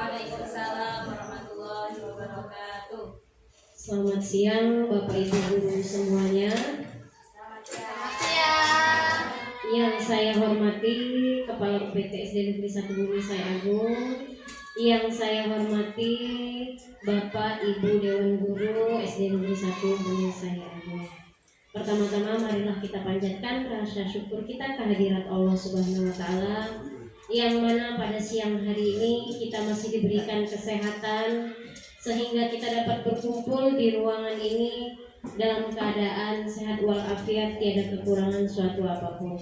Waalaikumsalam warahmatullahi wabarakatuh. Selamat siang Bapak Ibu guru semuanya. Selamat siang. Yang saya hormati Kepala UPT SD Negeri 1 Bumi Saya Agung. Yang saya hormati Bapak Ibu Dewan Guru SD Negeri 1 Bumi Saya Agung. Pertama-tama marilah kita panjatkan rasa syukur kita kehadirat Allah Subhanahu wa taala, yang mana pada siang hari ini kita masih diberikan kesehatan sehingga kita dapat berkumpul di ruangan ini dalam keadaan sehat walafiat, tiada kekurangan suatu apapun.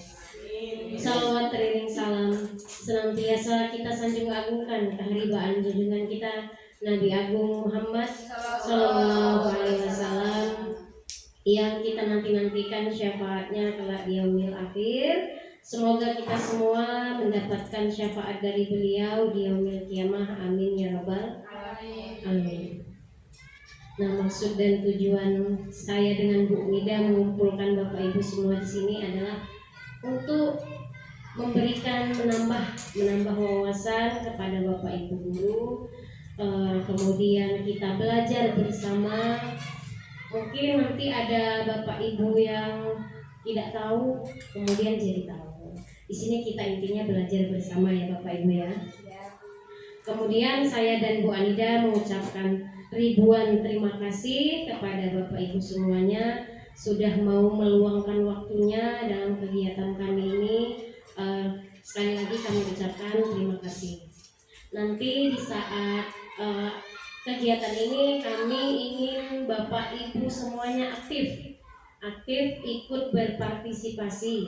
Salawat teriring salam senantiasa kita sanjung agungkan keharibaan junjungan kita Nabi Agung Muhammad Sallallahu Alaihi Wasallam, yang kita nantikan syafaatnya kelak di yaumil akhir. Semoga kita semua mendapatkan syafaat dari beliau di yaumil kiamah. Amin ya rabbal alamin. Nah, maksud dan tujuan saya dengan Bu Nida mengumpulkan Bapak Ibu semua di sini adalah untuk memberikan menambah wawasan kepada Bapak Ibu guru. Kemudian kita belajar bersama. Mungkin nanti ada Bapak Ibu yang tidak tahu, kemudian jadi tahu. Di sini kita intinya belajar bersama ya Bapak Ibu ya. Kemudian saya dan Bu Anida mengucapkan ribuan terima kasih kepada Bapak Ibu semuanya sudah mau meluangkan waktunya dalam kegiatan kami ini. Sekali lagi kami ucapkan terima kasih. Nanti di saat kegiatan ini kami ingin Bapak Ibu semuanya aktif ikut berpartisipasi,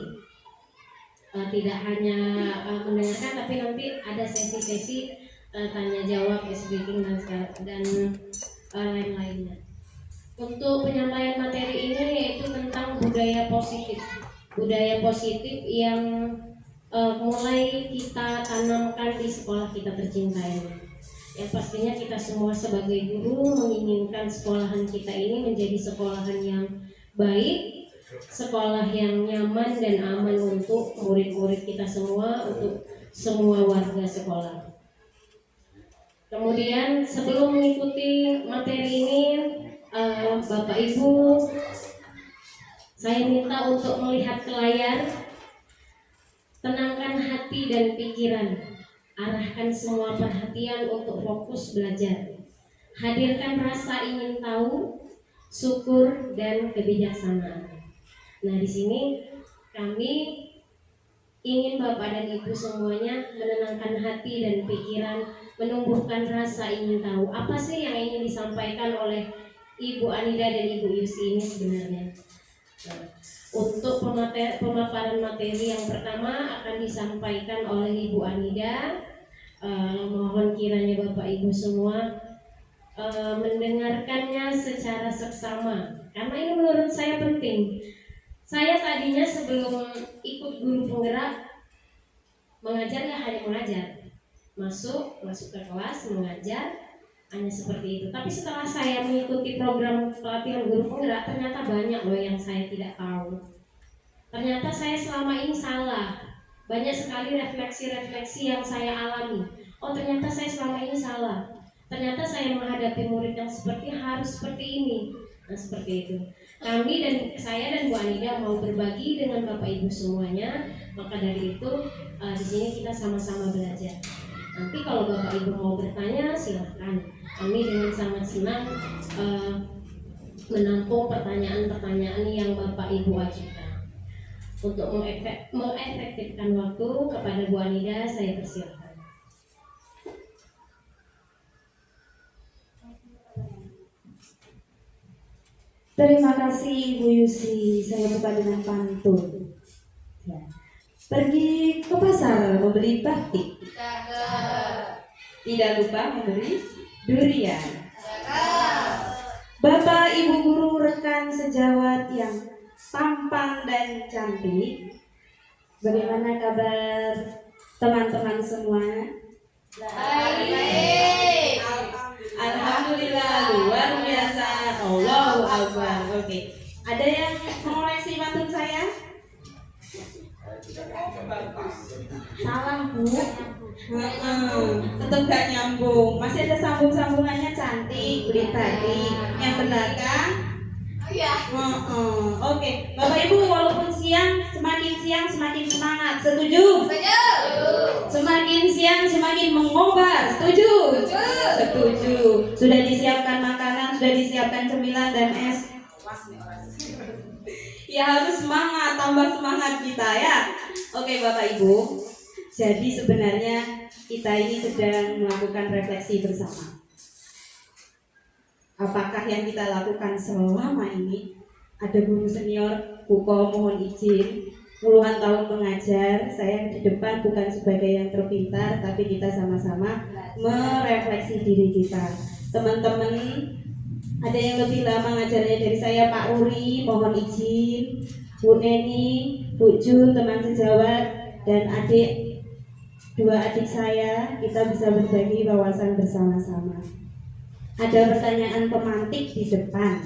tidak hanya mendengarkan, tapi nanti ada sesi-sesi tanya jawab, speaking dan lain-lainnya. Untuk penyampaian materi ini yaitu tentang budaya positif yang mulai kita tanamkan di sekolah kita tercinta ini. Yang pastinya kita semua sebagai guru menginginkan sekolahan kita ini menjadi sekolahan yang baik, sekolah yang nyaman dan aman untuk murid-murid kita semua, untuk semua warga sekolah. Kemudian sebelum mengikuti materi ini, Bapak Ibu, saya minta untuk melihat ke layar, tenangkan hati dan pikiran. Arahkan semua perhatian untuk fokus belajar. Hadirkan rasa ingin tahu, syukur dan kebijaksanaan. Nah, di sini kami ingin Bapak dan Ibu semuanya menenangkan hati dan pikiran, menumbuhkan rasa ingin tahu. Apa sih yang ingin disampaikan oleh Ibu Anida dan Ibu Yusi ini sebenarnya? Nah, untuk pemaparan materi yang pertama akan disampaikan oleh Ibu Anida. Mohon kiranya Bapak Ibu semua mendengarkannya secara seksama, karena ini menurut saya penting. Saya tadinya sebelum ikut guru penggerak mengajar ya hanya mengajar, masuk ke kelas mengajar, hanya seperti itu. Tapi setelah saya mengikuti program pelatihan guru penggerak, ternyata banyak loh yang saya tidak tahu. Ternyata saya selama ini salah. Banyak sekali refleksi-refleksi yang saya alami. Oh, ternyata saya selama ini salah. Ternyata saya menghadapi murid yang harus seperti ini. Nah, seperti itu. Saya dan Bu Anida mau berbagi dengan Bapak Ibu semuanya. Maka dari itu di sini kita sama-sama belajar. Nanti kalau Bapak Ibu mau bertanya silahkan. Kami dengan sangat senang menampung pertanyaan-pertanyaan yang Bapak Ibu ajukan. Untuk mengefektifkan waktu, kepada Bu Anida saya persilakan. Terima kasih Ibu Yusi. Saya buka dengan pantun. Ya. Pergi ke pasar membeli batik, tidak lupa membeli durian. Bapak Ibu guru rekan sejawat yang tampan dan cantik, bagaimana kabar teman-teman semua? Baik. Alhamdulillah, luar biasa. Allahu Akbar. Oke. Ada yang mengoreksi pantun saya? Salah Bu. Tetap gak nyambung. nyambung. Masih ada sambung-sambungannya, cantik, beli tadi. Yang belakang. Iya. Oke, Bapak Ibu, walaupun siang semakin semangat. Setuju? Setuju. Semakin siang semakin mengobar. Setuju? Setuju. Sudah disiapkan makanan, sudah disiapkan cemilan dan es. Ya harus semangat, tambah semangat kita ya. Oke Bapak Ibu, jadi sebenarnya kita ini sedang melakukan refleksi bersama. Apakah yang kita lakukan selama ini? Ada guru senior, Buko mohon izin, puluhan tahun mengajar, saya di depan bukan sebagai yang terpintar, tapi kita sama-sama merefleksi diri kita. Teman-teman, ada yang lebih lama ngajarnya dari saya, Pak Ruri, mohon izin, Bu Neni, Bu Jun, teman sejawat, dan dua adik saya, kita bisa berbagi wawasan bersama-sama. Ada pertanyaan pemantik di depan.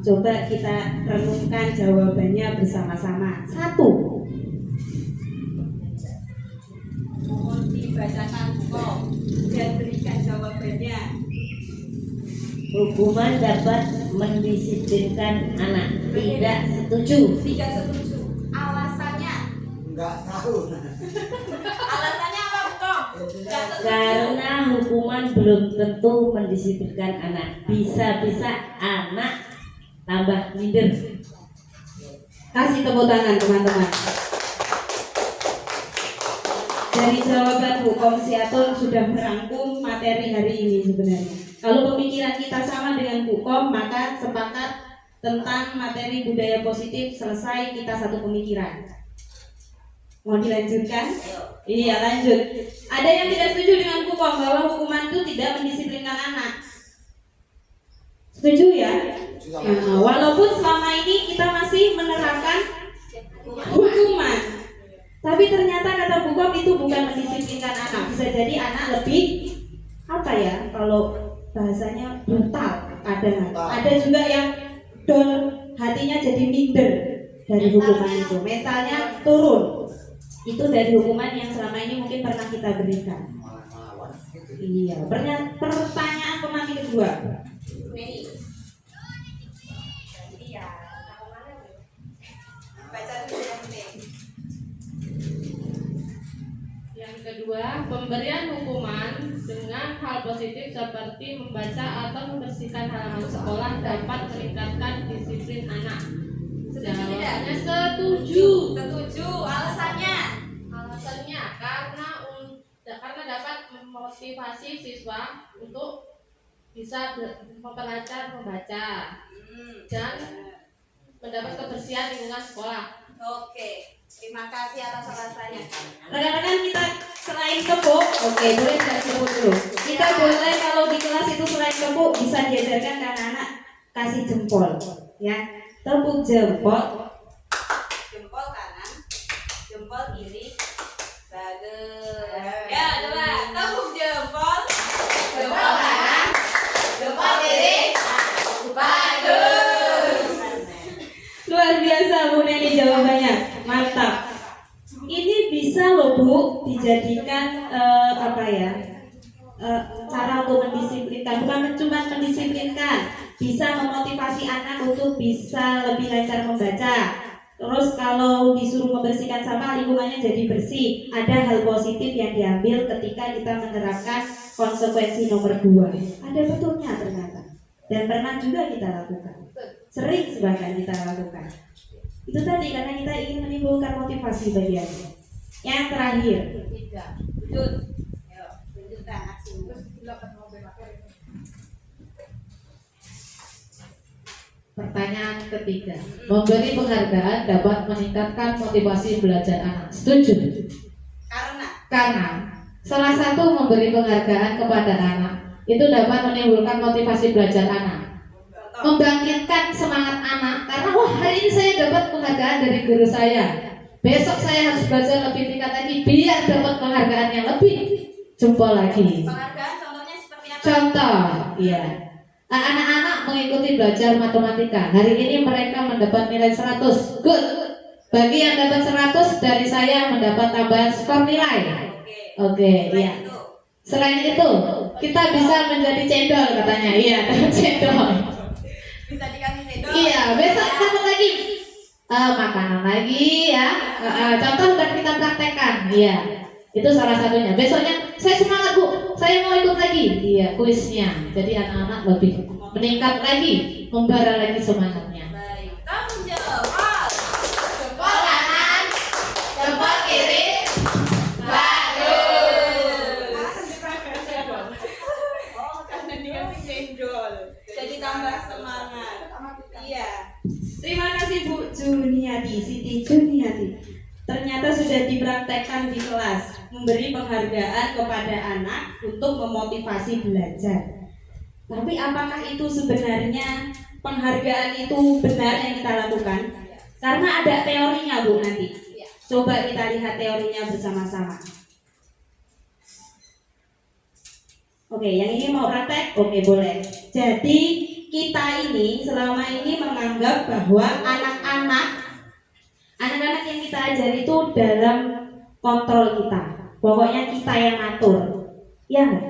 Coba kita renungkan jawabannya bersama-sama. 1. Mohon dibacakan kok dan berikan jawabannya. Hukuman dapat mendisiplinkan anak. Tidak setuju. Tidak setuju. Alasannya? Enggak tahu. Alasannya apa, Buko? Karena hukuman belum tentu mendisiplinkan anak. Bisa-bisa anak tambah minder. Kasih tepuk tangan teman-teman. Dari jawaban Hukom Siatun sudah merangkum materi hari ini sebenarnya. Kalau pemikiran kita sama dengan Hukom, maka sepakat tentang materi budaya positif, selesai, kita satu pemikiran. Mau dilanjutkan? Iya, lanjut. Ada yang tidak setuju dengan Hukom bahwa hukuman itu tidak mendisiplinkan anak. Setuju ya? Nah, walaupun selama ini kita masih menerapkan hukuman, tapi ternyata kata Hukom itu bukan mendisiplinkan anak. Bisa jadi anak lebih apa ya? Kalau bahasanya brutal, ada juga yang dol, hatinya jadi minder dari hukuman itu, mentalnya turun. Itu dari hukuman yang selama ini mungkin pernah kita berikan. Iya. Pertanyaan pemantik kedua. Yang kedua, pemberian hukuman dengan hal positif seperti membaca atau membersihkan halaman sekolah dapat meningkatkan disiplin anak. Jawabannya setuju. Setuju. Alasannya? Alasannya karena dapat memotivasi siswa untuk bisa memperlancar membaca dan mendapat kebersihan lingkungan sekolah. Oke, terima kasih atas alasannya. Rekan-rekan kita selain tepuk, oke boleh tidak tepuk dulu. Kita boleh kalau di kelas itu selain tepuk bisa diajarkan ke anak-anak kasih jempol, ya. Tepuk jempol, jempol kanan, jempol kiri, bagus. Ya coba tepuk jempol, jempol kanan, jempol kiri, bagus. Luar biasa Bu Neni jawabannya, mantap. Ini bisa loh Bu dijadikan cara untuk mendisiplinkan, bukan cuma mendisiplinkan, bisa memotivasi anak untuk bisa lebih lancar membaca. Terus kalau disuruh membersihkan sampah, lingkungannya jadi bersih. Ada hal positif yang diambil ketika kita menerapkan konsekuensi nomor 2. Ada betulnya ternyata, dan pernah juga kita lakukan. Sering bahkan kita lakukan. Itu tadi karena kita ingin menimbulkan motivasi bagi anak. Yang terakhir, Jun, yuk tunjukkan aksimu. Pertanyaan ketiga, memberi penghargaan dapat meningkatkan motivasi belajar anak. Setuju? Karena salah satu memberi penghargaan kepada anak itu dapat menimbulkan motivasi belajar anak, membangkitkan semangat anak. Karena wah, hari ini saya dapat penghargaan dari guru saya, besok saya harus belajar lebih tingkat lagi biar dapat penghargaan yang lebih jempol lagi. Penghargaan contohnya seperti apa? Contoh, iya. Anak-anak mengikuti belajar matematika. Hari ini mereka mendapat nilai 100. Good. Bagi yang dapat 100 dari saya mendapat tambahan skor nilai. Oke, iya. Selain itu, kita bisa menjadi cendol katanya. Iya, dapat cendol. Bisa dikasih cendol. Iya, besok dapat lagi makanan lagi ya. Contoh udah kita praktekkan. Iya, itu salah satunya. Besoknya saya semangat Bu, saya mau ikut lagi. Iya, kuisnya. Jadi anak-anak lebih meningkat lagi, membara lagi semangatnya. Baik. Tanggung jawab. Jempol kanan, jempol kiri. Oh, karena dikasih cendol. Jadi tambah semangat. Iya. Terima kasih Bu Juniati, Siti Juniati. Ternyata sudah dipraktekkan di kelas, memberi penghargaan kepada anak untuk memotivasi belajar. Tapi apakah itu sebenarnya penghargaan itu benar yang kita lakukan? Karena ada teorinya Bu nanti. Coba kita lihat teorinya bersama-sama. Oke, yang ini mau praktek? Oke, boleh. Jadi kita ini selama ini menganggap bahwa anak-anak yang kita ajar itu dalam kontrol kita. Pokoknya kita yang atur. Iya nggak?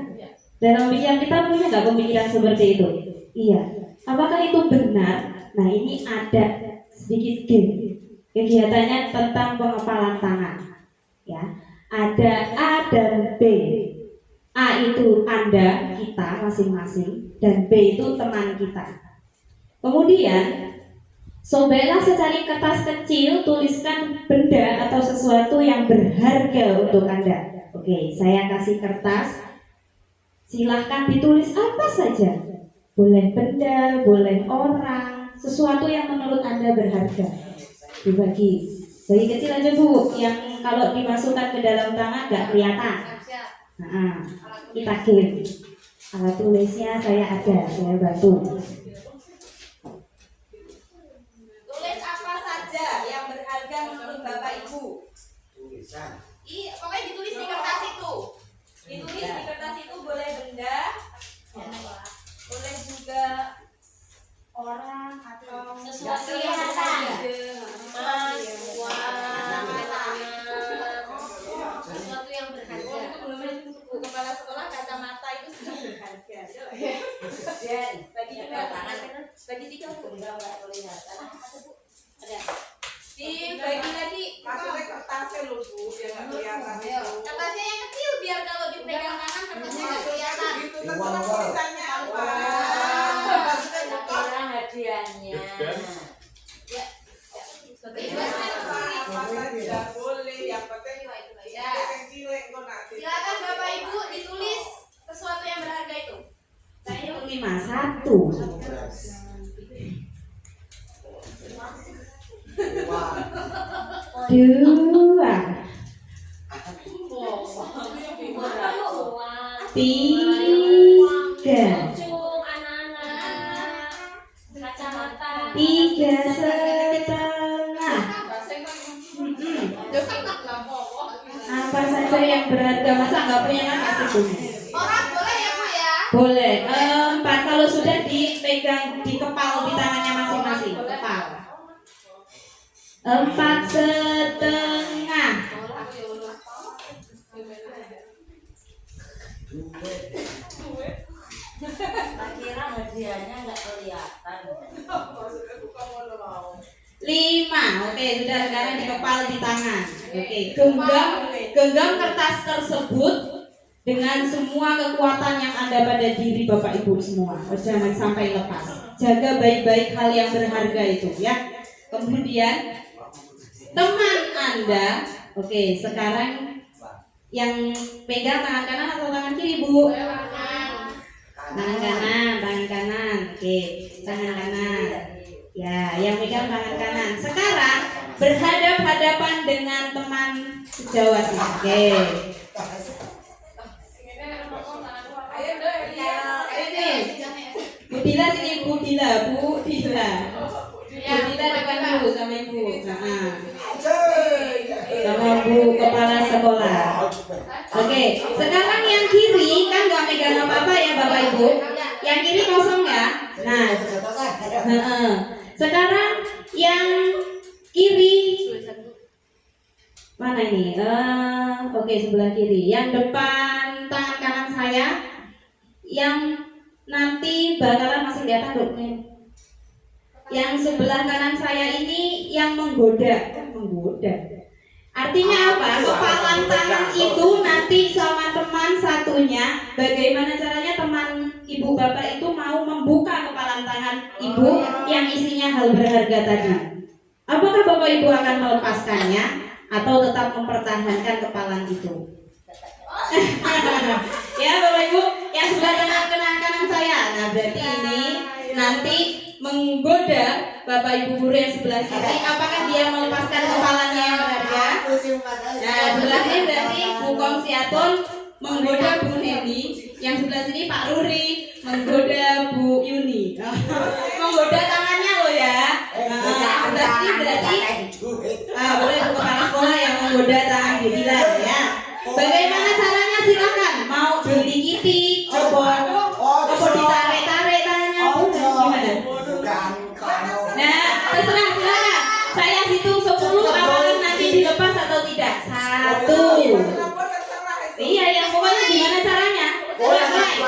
Dalam pikiran kita punya nggak pemikiran seperti itu? Iya. Apakah itu benar? Nah, ini ada sedikit game. Kegiatannya tentang pengepalan tangan. Ya, ada A dan B. A itu Anda, kita masing-masing, dan B itu teman kita. Kemudian, sobeklah secari kertas kecil, tuliskan benda atau sesuatu yang berharga untuk Anda. Oke, saya kasih kertas. Silahkan ditulis apa saja. Boleh benda, boleh orang, sesuatu yang menurut Anda berharga. Dibagi. Bagi kecil aja Bu, yang kalau dimasukkan ke dalam tangan nggak kelihatan. Nah, kita game. Alat tulisnya saya ada, saya bantu. Tulis apa saja yang berharga menurut Bapak Ibu. Tulisan. Pokoknya ditulis di kertas itu. Ditulis di kertas itu boleh benda, boleh juga orang atau Sesuatu yang berharga. emas, uang, Sesuatu yang berharga. buku kepala sekolah kacamata itu sudah berharga. Bagi juga bagi tiga dibagi lagi. Maksudnya kertasnya loh Bu, biar nggak kelihatan itu. Kertasnya yang kecil biar kalau dipegang tangan kertasnya nggak kelihatan. Itu terserah tulisannya apa. Maksudnya Orang hadiahnya. Bebas apa saja boleh, yang penting Ya. yang cilik kok nanti. Silakan Bapak Ibu ditulis sesuatu yang berharga itu. Saya 51. Dua. Tiga. Tiga setengah. Apa saja yang berharga, masa nggak punya kan pasti punya. Orang boleh ya Bu ya? Boleh. 4 kalau sudah dipegang di kepal di tangannya masing-masing. Kepal. 4 setengah. Kira hadiahnya nggak kelihatan. 5. Oke, sudah sekarang di kepal di tangan. Oke, genggam kertas tersebut dengan semua kekuatan yang ada pada diri Bapak Ibu semua. Jangan sampai lepas. Jaga baik-baik hal yang berharga itu ya. Kemudian teman Anda, oke, sekarang yang pegang tangan kanan atau tangan kiri Bu? Tangan kanan. Oke, tangan kanan. Ya, yang pegang tangan kanan. Sekarang berhadap-hadapan dengan teman sejawat. Oke. Bu Dila sini, Bu Dila. Bu Dila depan Bu sama Ibu. Nah, sama Bu kepala sekolah. Oke, sekarang yang kiri kan nggak megang apa-apa ya Bapak Ibu. Yang kiri kosong ya. Nah, sekarang yang kiri mana ini? Oke, sebelah kiri. Yang depan tangan kanan saya yang nanti bakalan masuk di atas dokumen. Yang sebelah kanan saya ini yang menggoda. Artinya apa? Kepalan tangan itu nanti sama teman satunya, bagaimana caranya teman ibu bapak itu mau membuka kepalan tangan ibu yang isinya hal berharga tadi. Apakah bapak ibu akan melepaskannya atau tetap mempertahankan kepalan itu? Ya bapak ibu, yang sebelah kanan saya. Nah berarti ini nanti menggoda bapak ibu guru yang sebelah kiri. Apakah dia melepaskan kepalanya yang berharga? Nah sebelah ini berarti Bu Komsiatun menggoda Bu Neni. Yang sebelah sini Pak Ruri menggoda Bu Yuni. Menggoda tangannya loh ya. Berarti boleh Bu kepala sekolah yang menggoda tangan dibilang ya. Bagaimana caranya silakan. Mau dilikiti, apa ditarik-tarik tangannya, gimana? Nah, terserah silakan. Saya hitung 10, apakah nanti dilepas atau tidak? 1. Iya, yang pokoknya gimana caranya? Mulai.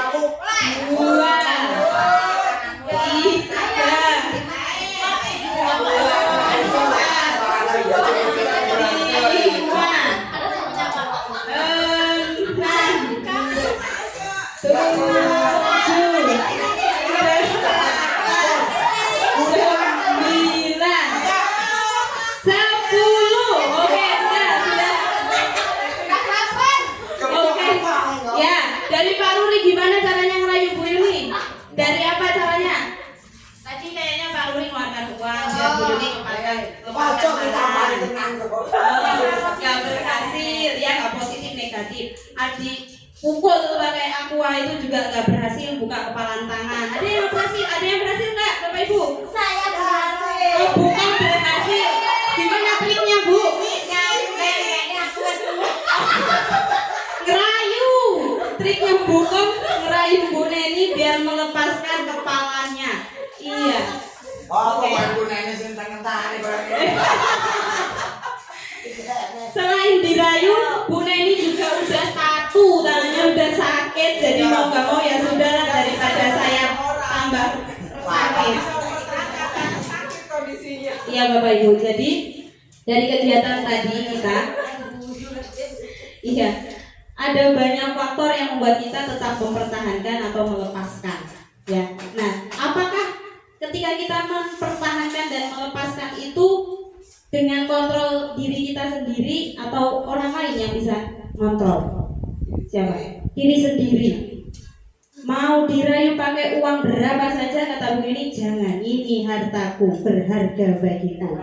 'Pakai uang berapa saja,' kata Bu Neni, 'jangan, ini hartaku, berharga bagiku.'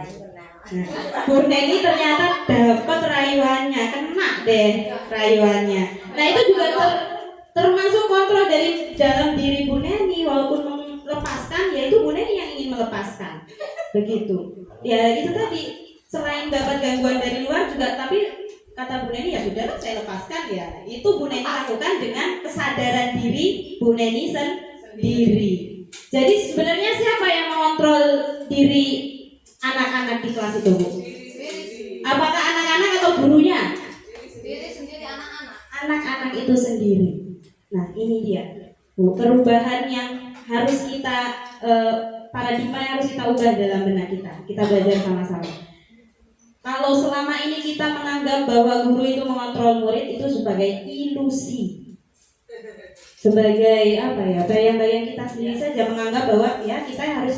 Nah, Bu Neni ternyata dapat rayuannya, kena deh rayuannya. Nah itu juga termasuk kontrol dari dalam diri Bu Neni. Walaupun melepaskan, ya itu Bu Neni yang ingin melepaskan. Begitu. Ya itu tadi, selain dapat gangguan dari luar juga, tapi kata Bu Neni, ya sudah saya lepaskan ya. Itu Bu Neni lakukan dengan kesadaran diri Bu Neni sendiri. Jadi sebenarnya siapa yang mengontrol diri anak-anak di kelas itu, Bu? Apakah anak-anak atau gurunya? Sendiri anak-anak. Anak-anak itu sendiri. Nah ini dia, Bu, perubahan yang harus kita paradigma yang harus kita ubah dalam benak kita. Kita belajar sama-sama. Kalau selama ini kita menganggap bahwa guru itu mengontrol murid itu sebagai ilusi, sebagai apa ya, bayang-bayang kita sendiri saja menganggap bahwa ya kita harus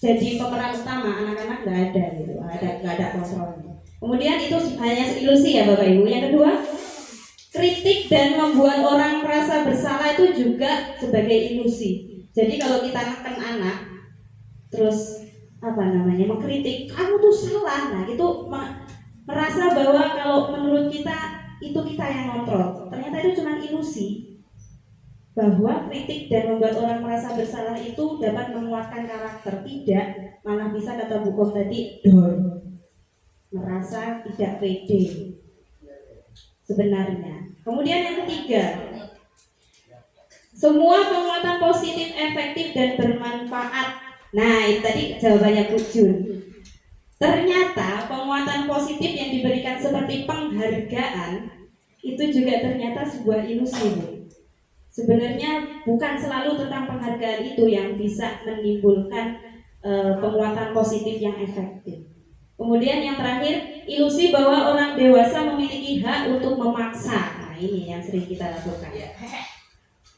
jadi pemeran utama, anak-anak nggak ada gitu, nggak ada kontrolnya. Kemudian itu hanya ilusi ya Bapak Ibu. Yang kedua, kritik dan membuat orang merasa bersalah itu juga sebagai ilusi. Jadi kalau kita neken anak, terus mengkritik, kamu tuh salah, nah itu merasa bahwa kalau menurut kita itu kita yang kontrol. Ternyata itu cuma ilusi. Bahwa kritik dan membuat orang merasa bersalah itu dapat menguatkan karakter. Tidak, malah bisa kata Bu Kom tadi, merasa tidak pede sebenarnya. Kemudian yang ketiga, semua penguatan positif, efektif dan bermanfaat. Nah itu tadi jawabannya Bu Jun. Ternyata penguatan positif yang diberikan seperti penghargaan itu juga ternyata sebuah ilusi, Bu. Sebenarnya bukan selalu tentang penghargaan itu yang bisa menimbulkan penguatan positif yang efektif. Kemudian yang terakhir, ilusi bahwa orang dewasa memiliki hak untuk memaksa. Nah, ini yang sering kita lakukan.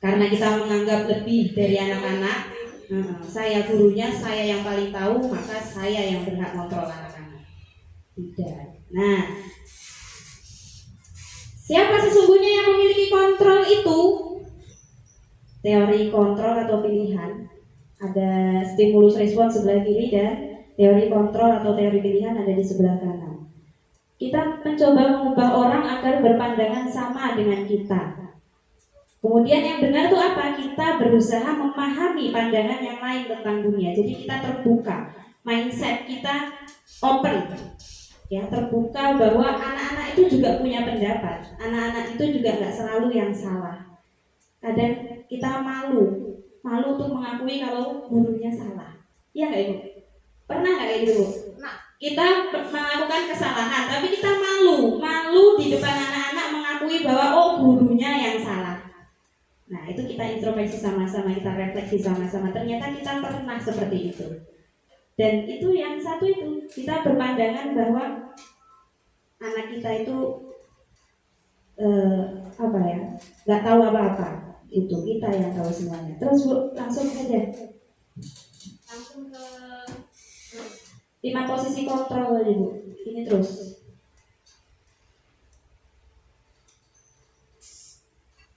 Karena kita menganggap lebih dari anak-anak, saya gurunya, saya yang paling tahu, maka saya yang berhak kontrol anak-anak. Tidak. Nah, siapa sesungguhnya yang memiliki kontrol itu? Teori kontrol atau pilihan. Ada stimulus respons sebelah kiri dan teori kontrol atau teori pilihan ada di sebelah kanan. Kita mencoba mengubah orang agar berpandangan sama dengan kita. Kemudian yang benar itu apa? Kita berusaha memahami pandangan yang lain tentang dunia. Jadi kita terbuka, mindset kita open, ya, terbuka bahwa anak-anak itu juga punya pendapat. Anak-anak itu juga nggak selalu yang salah. Kadang kita malu untuk mengakui kalau gurunya salah. Iya nggak Ibu? Pernah nggak kayak gitu? Kita melakukan kesalahan, tapi kita malu di depan anak-anak mengakui bahwa oh gurunya yang salah. Nah, itu kita introspeksi sama-sama, kita refleksi sama-sama. Ternyata kita pernah seperti itu. Dan itu yang satu itu, kita berpandangan bahwa anak kita itu nggak tahu apa-apa. Itu kita yang tahu semuanya. Terus Bu, langsung saja. Langsung ke 5 posisi kontrol aja Bu. Ini terus.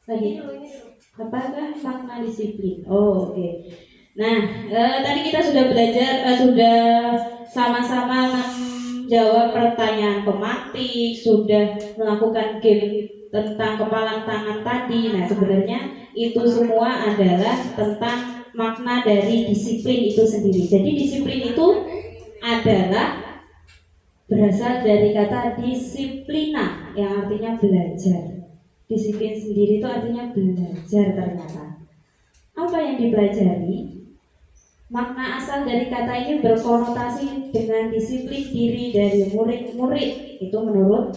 Lagi. ini dulu. Apakah makna disiplin? Oh, oke. Nah, tadi kita sudah belajar, sudah sama-sama menjawab pertanyaan pematik, sudah melakukan game tentang kepalan tangan tadi. Nah, sebenarnya itu semua adalah tentang makna dari disiplin itu sendiri. Jadi disiplin itu adalah berasal dari kata disiplina yang artinya belajar. Disiplin sendiri itu artinya belajar ternyata. Apa yang dipelajari? Makna asal dari kata ini berkonotasi dengan disiplin diri dari murid-murid. Itu menurut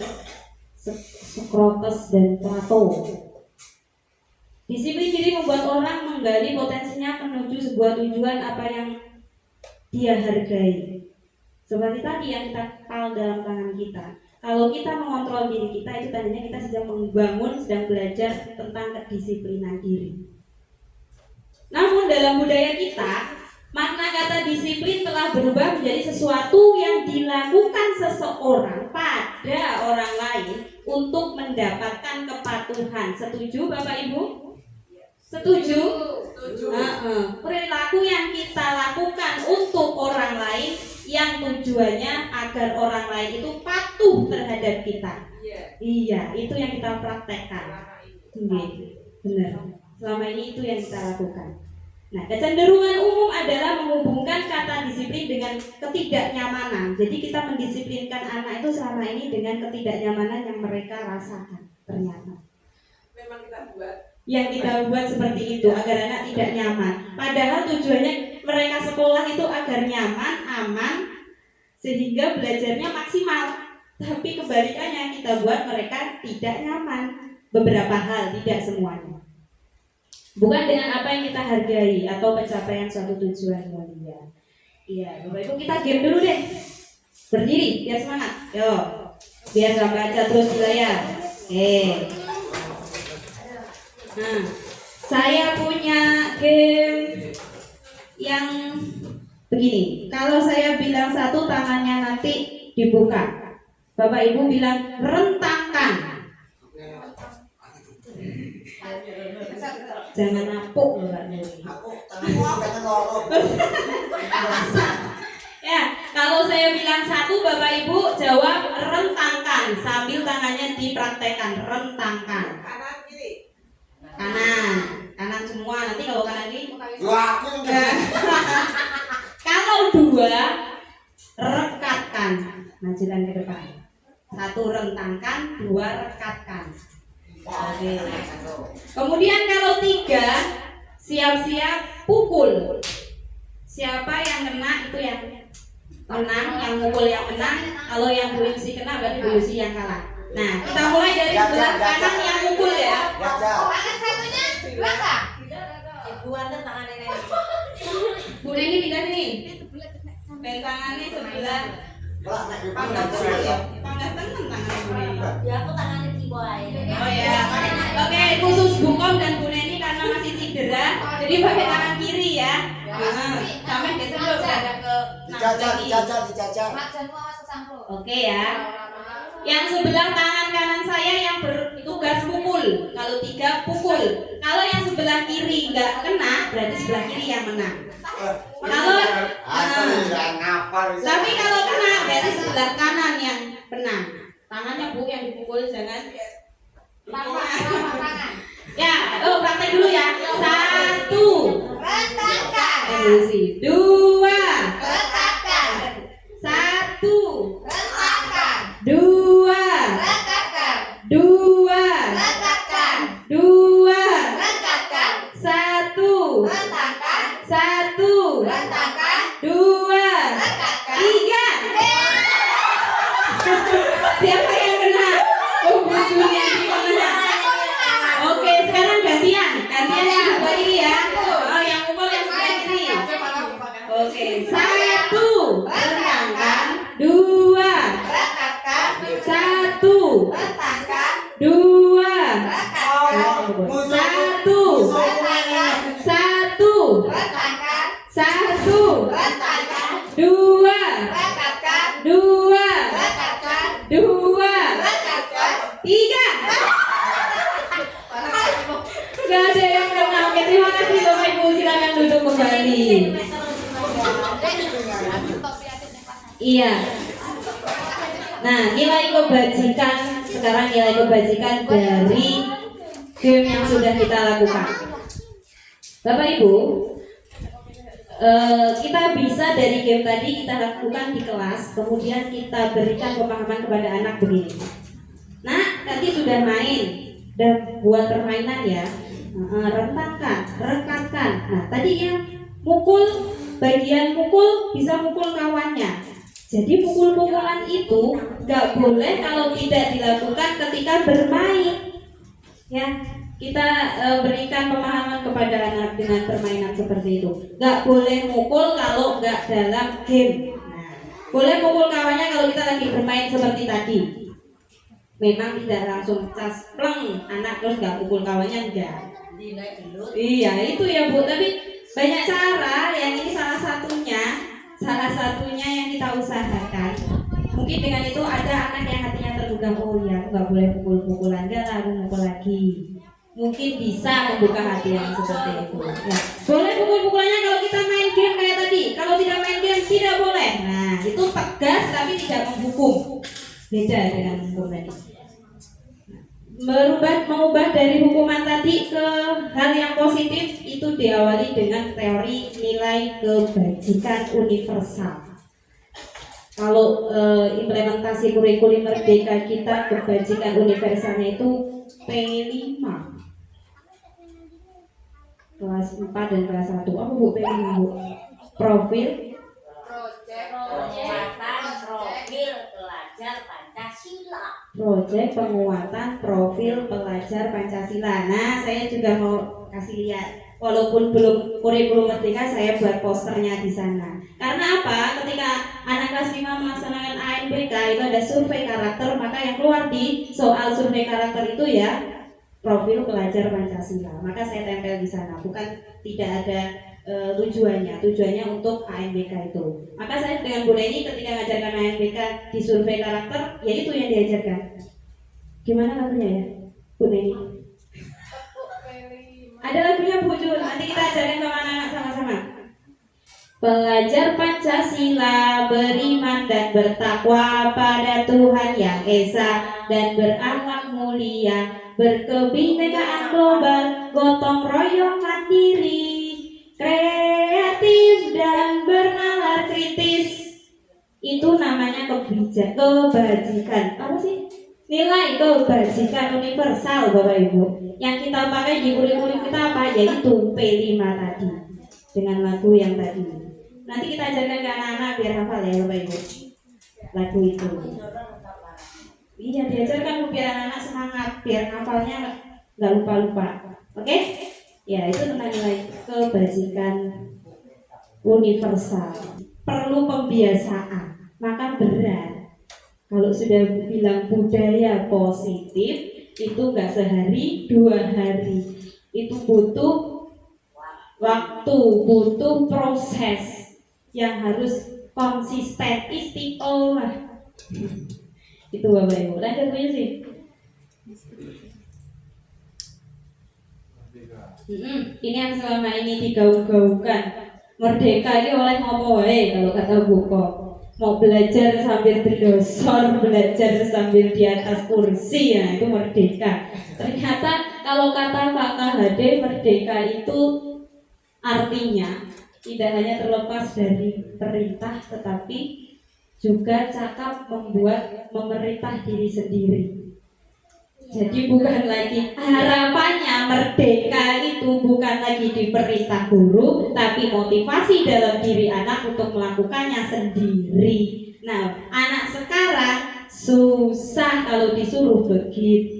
Socrates dan Plato. Disiplin diri membuat orang menggali potensinya menuju sebuah tujuan apa yang dia hargai. Seperti tadi yang kita kepal dalam tangan kita. Kalau kita mengontrol diri kita, itu tandanya kita sedang membangun, sedang belajar tentang kedisiplinan diri. Namun dalam budaya kita, makna kata disiplin telah berubah menjadi sesuatu yang dilakukan seseorang pada orang lain untuk mendapatkan kepatuhan. Setuju Bapak Ibu? Setuju? Perilaku yang kita lakukan untuk orang lain yang tujuannya agar orang lain itu patuh terhadap kita. Iya, itu yang kita praktekkan. Benar. Selama ini itu yang kita lakukan. Nah, kecenderungan umum adalah menghubungkan kata disiplin dengan ketidaknyamanan. Jadi kita mendisiplinkan anak itu selama ini dengan ketidaknyamanan yang mereka rasakan. Ternyata memang kita buat seperti itu agar anak tidak nyaman. Padahal tujuannya mereka sekolah itu agar nyaman, aman, sehingga belajarnya maksimal. Tapi kebalikannya, kita buat mereka tidak nyaman. Beberapa hal, tidak semuanya. Bukan dengan apa yang kita hargai atau pencapaian suatu tujuan mulia. Iya, Bapak Ibu, kita game dulu deh. Berdiri, biar semangat. Yo, biar gak baca terus di layar. Nah, saya punya game yang begini. Kalau saya bilang satu, tangannya nanti dibuka. Bapak Ibu bilang rentangkan. Jangan napuk loh Mbak Nuri. Ya, kalau saya bilang satu, Bapak Ibu jawab rentangkan sambil tangannya dipraktekkan. Rentangkan. kanan kiri. Kanan semua. Nanti kalau kanan ini kalau dua, rekatkan. Majukan ke depan. Satu rentangkan, dua rekatkan. Oke. Kemudian kalau tiga, siap-siap pukul. Siapa yang kena itu yang menang, yang mukul yang menang. Kalau yang Bu Yusi kena berarti Bu Yusi yang kalah. Nah, kita mulai dari sebelah kanan yang mukul ya. Tangan satunya Pangkat tenan tangan Bu Neni. Ya aku tangannya kibo aja. Oh ya. Oke, khusus Bu Kom dan Bu Neni karena masih cedera, jadi pakai tangan kiri ya. Sampai geser dulu berada ke Oke ya. Yang sebelah tangan kanan saya yang bertugas pukul. Kalau 3 pukul. Kalau yang sebelah kiri nggak kena, berarti sebelah kiri yang menang. Kalau tapi kalau kena, berarti sebelah kanan yang menang. Tangannya Bu yang dipukul, jangan. Ya, praktek dulu ya. 1. Rentakan. 2. Rentakan. 1. Rentakan. 2. Rentakan. 2. Rentakan. 2. Rentakan. 1. Rentakan. 1. Rentakan. 2. Rentakan. 3. Siapa yang kena? Oh, Bu Julianti kena. Oke, sekarang gantian yang sebelah kiri ya. Oh, yang pukul yang sebelah kiri. Oke, 1. Rentangkan. 2. Rentakan. 1. Rentakan. 2. Rentakan. 1. 1. Rentakan. 1. Rentakan. 2. Rentakan. 2. Rentakan. 2. Rentakan. 3. Gak ada yang kena. Oke, terima kasih Bapak Ibu, silakan duduk kembali. Iya. Nah, nilai kebajikan sekarang nilai kebajikan dari game yang sudah kita lakukan. Bapak Ibu, kita bisa dari game tadi kita lakukan di kelas, kemudian kita berikan pemahaman kepada anak begini. Nah, tadi sudah main dan buat permainan ya, rentangkan, rekatkan. Nah, tadi yang mukul, bagian mukul bisa mukul kawannya. Jadi pukul-pukulan itu nggak boleh kalau tidak dilakukan ketika bermain. Ya, kita berikan pemahaman kepada anak dengan permainan seperti itu. Nggak boleh mukul kalau nggak dalam game. Nah, boleh mukul kawannya kalau kita lagi bermain seperti tadi. Memang tidak langsung cas pleng anak terus nggak pukul kawannya enggak. Iya itu ya Bu, tapi banyak cara. Yang ini salah satunya yang kita usahakan. Mungkin dengan itu ada anak yang hatinya tergugah, oh ya nggak boleh pukul-pukulan, enggak lah aku mukul lagi. Mungkin bisa membuka hati yang seperti itu. Ya, boleh pukul-pukulannya kalau kita main game kayak tadi. Kalau tidak main game tidak boleh. Nah itu tegas tapi tidak menghukum. Beda dengan hukum tadi. Mengubah dari hukuman tadi ke hal yang positif itu diawali dengan teori nilai kebajikan universal. Kalau implementasi kurikulum merdeka kita, kebajikan universalnya itu P5 kelas 4 dan kelas 1. Apa Bu P5 Bu? Profil Proyek penguatan profil pelajar Pancasila. Nah, saya juga mau kasih lihat. Walaupun belum kurikulum merdeka, saya buat posternya di sana. Karena apa? Ketika anak kelas 5 melaksanakan ANBK itu ada survei karakter, maka yang keluar di soal survei karakter itu ya profil pelajar Pancasila. Maka saya tempel di sana. Bukan tidak ada tujuannya untuk ANBK itu. Maka saya dengan Bu Neni ketika mengajarkan ANBK di survei karakter, ya itu yang diajarkan. Gimana lagunya ya, Bu Neni? Ada lagunya Bu Jun, nanti kita ajarin sama anak-anak sama-sama. Pelajar Pancasila beriman dan bertakwa pada Tuhan Yang Esa dan berakhlak mulia, berkebinekaan global, gotong royong mandiri, kreatif dan bernalar kritis. Itu namanya kebajikan. Apa sih? Nilai kebajikan universal Bapak Ibu. Yang kita pakai di kurikulum kita apa? Yaitu P5 tadi. Dengan lagu yang tadi. Nanti kita ajarkan ke anak-anak biar hafal ya Bapak Ibu. Lagu itu. Iya, diajarkan biar anak-anak semangat, biar hafalnya nggak lupa-lupa. Oke? Ya, itu tentang nilai kebajikan universal. Perlu pembiasaan. maka berat. Kalau sudah bilang budaya positif, itu nggak sehari 2 hari, itu butuh waktu, butuh proses yang harus konsisten, istiqomah. Itu Bapak Ibu. Lanjut Bu Yusi. Ini yang selama ini digaung-gaungkan. Merdeka ini oleh ngopo wae kalau kata Buko. Mau belajar sambil berdosor, belajar sambil di atas kursi, ya itu merdeka. Ternyata kalau kata Pak KHD, merdeka itu artinya tidak hanya terlepas dari perintah, tetapi juga cakap membuat memerintah diri sendiri. Jadi bukan lagi harapannya merdeka itu bukan lagi diperintah guru, tapi motivasi dalam diri anak untuk melakukannya sendiri. Nah, anak sekarang susah kalau disuruh begitu.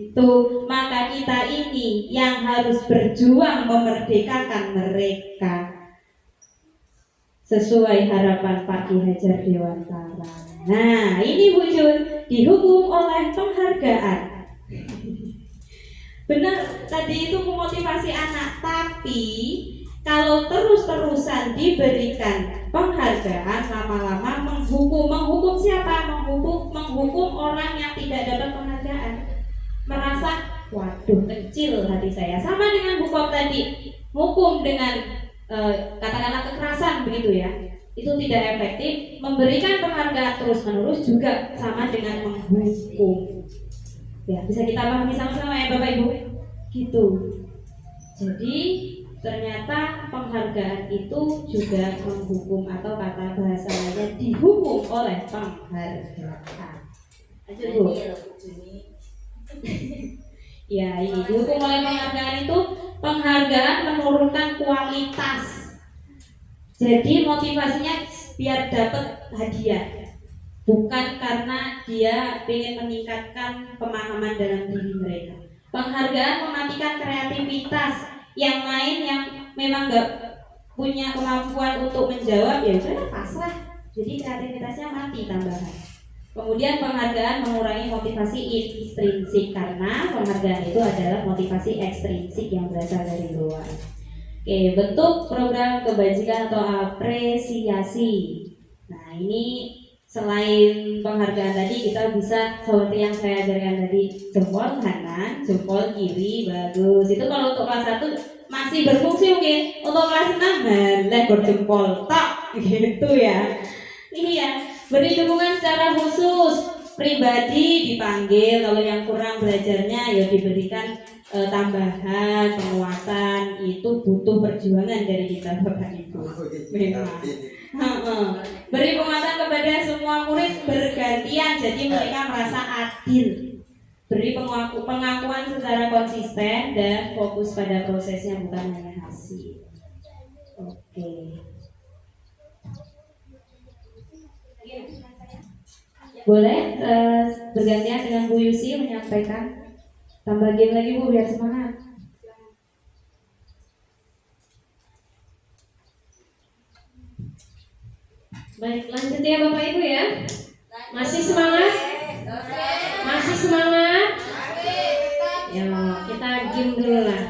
Maka kita ini yang harus berjuang memerdekakan mereka sesuai harapan Pak Ki Hajar Dewantara. Nah, ini Bu Jun dihukum oleh penghargaan. Benar, tadi itu memotivasi anak, tapi kalau terus-terusan diberikan penghargaan, lama-lama menghukum siapa? Menghukum orang yang tidak dapat penghargaan. Merasa, waduh kecil hati saya. Sama dengan Bu Kop tadi, hukum dengan katakanlah kekerasan begitu ya, itu tidak efektif. Memberikan penghargaan terus-menerus juga sama dengan menghukum. Ya, bisa kita pahami sama-sama ya Bapak Ibu, gitu. Jadi ternyata penghargaan itu juga menghukum, atau kata bahasa lainnya dihukum oleh penghargaan. Lanjut Bu. Ya, ini dihukum oleh penghargaan itu, penghargaan menurunkan kualitas. Jadi motivasinya biar dapat hadiah, bukan karena dia ingin meningkatkan pemahaman dalam diri mereka. Penghargaan mematikan kreativitas. Yang lain yang memang nggak punya kemampuan untuk menjawab, ya sudah pasrah. Jadi kreativitasnya mati tambahan. Kemudian penghargaan mengurangi motivasi intrinsik, karena penghargaan itu adalah motivasi ekstrinsik yang berasal dari luar. Oke, bentuk program kebajikan atau apresiasi. Nah, ini selain penghargaan tadi, kita bisa seperti yang saya ajarkan tadi, jempol kanan, jempol kiri, bagus. Itu kalau untuk kelas 1 masih berfungsi mungkin. Untuk kelas 6 malah berjempol tak gitu ya. Ini ya, beri dukungan secara khusus. Pribadi dipanggil, kalau yang kurang belajarnya ya diberikan tambahan, penguatan. Itu butuh perjuangan dari kita Bapak Ibu. Memang. Beri penguatan kepada semua murid bergantian, jadi mereka merasa adil. Beri pengakuan secara konsisten dan fokus pada prosesnya, bukan hanya hasil. Oke. Boleh bergantian dengan Bu Yusi menyampaikan. Tambah game lagi Bu biar semangat. Baik, lanjut ya Bapak Ibu ya. Masih semangat? Masih semangat? Ya, kita game dulu lah.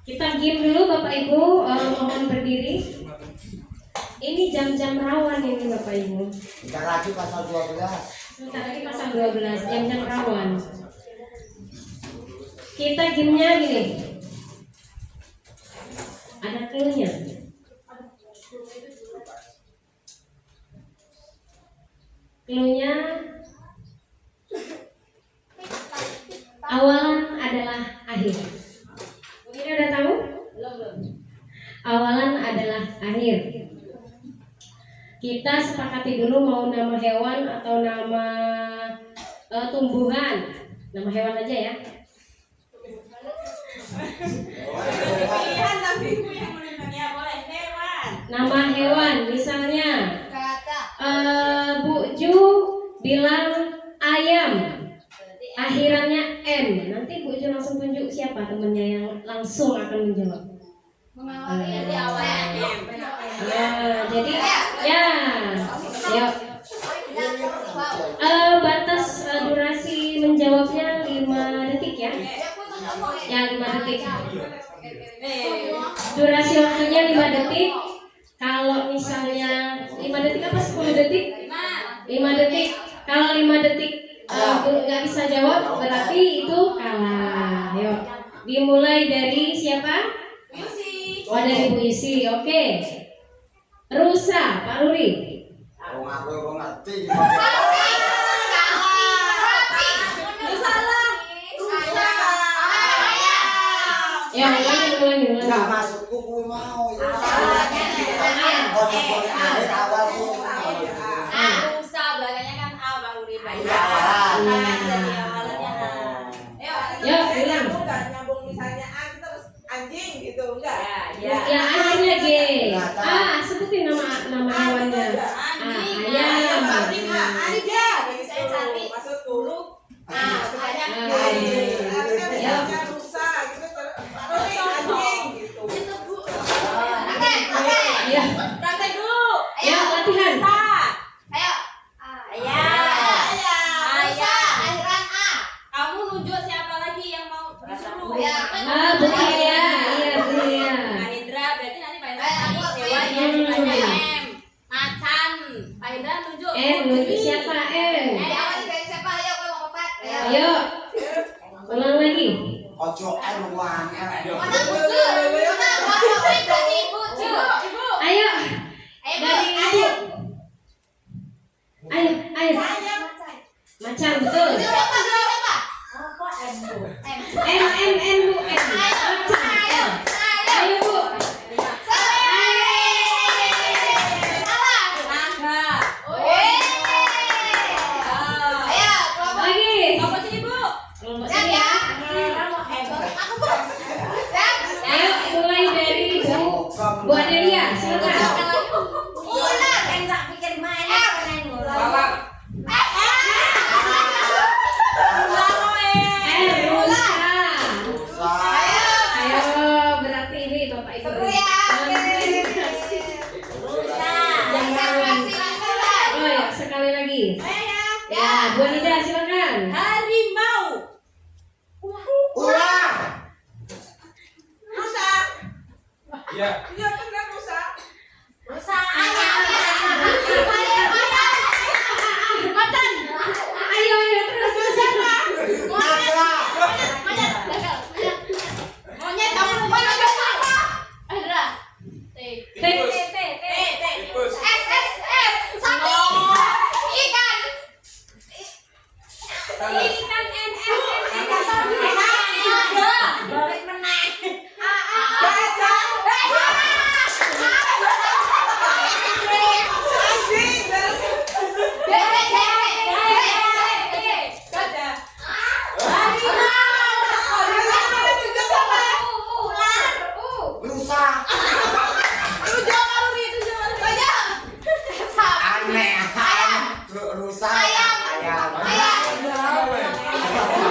Kita game dulu Bapak Ibu, mohon berdiri. Ini jam-jam rawan ini Bapak Ibu. Bentar lagi pasal 12. Bentar lagi pasal 12, jam-jam rawan. Kita gamenya gini. Ada clue-nya. Clue-nya awalan adalah akhir. Mungkin udah tahu? Belum. Awalan adalah akhir. Kita sepakati dulu mau nama hewan atau nama tumbuhan. Nama hewan aja ya. Pilihan tapi ibu yang menentunya boleh hewan. Nama hewan misalnya Bu Ju bilang ayam, akhirannya M. Nanti Bu Ju langsung tunjuk siapa temennya yang langsung akan menjawab. Mengawali di awal. Jadi ya, yuk Durasi waktunya 5 detik. Kalau misalnya 5 detik apa 10 detik? 5 detik. Kalau 5 detik nggak bisa jawab berarti itu kalah. Yuk, dimulai dari siapa? Oh, dari Bu Isi. Oke. Rusa, Pak Ruri. Wong aku ora ngerti. Ya, ulangi. Enggak masukku kuwi mau ya. Oh, akhir awal ku. Rusa belakangnya kan A Pak Ruri. Iya. Jadi awalannya A. Yuk, ulang. Enggak nyambung misalnya A kita terus anjing gitu, enggak. Ya. Ya, akhirnya G. Sebutin nama hewannya. Ayam. Saya cari Maksudku. huruf A. Banyak G. Artinya rusa gitu terus anjing gitu. Ya, Praktek dulu. ya latihan. Kamu nunjuk siapa lagi yang mau disuruh? Bu Lia. Iya, Bu Lia. Pak Hendra, berarti nanti Pak Hendra hewan yang ditanya M. Macan. Pak Hendra nunjuk. Nunjuk siapa? Ayo. Ulang lagi. Ojo wang elek. Ayo. Dari Ibu. Ayo. Macan betul. M Bu. Macan. Ayo Bu. Naga. Lagi. Kelompok sini Bu. Kelompok sini ya. Ayo mulai dari Bu Adelia. Silakan. Rusa. Rusa. Ayo berarti ini Bapak Ibu. Oh ya, sekali lagi. Ya, Bu Nida silakan. Harimau. Ulah. Rusa. Iya. Iya benar rusa. Ayo terus. Naga. Monyet kamu lupa nama apa? T. Tikus. Rusa. Aneh. Rusa. Ayam.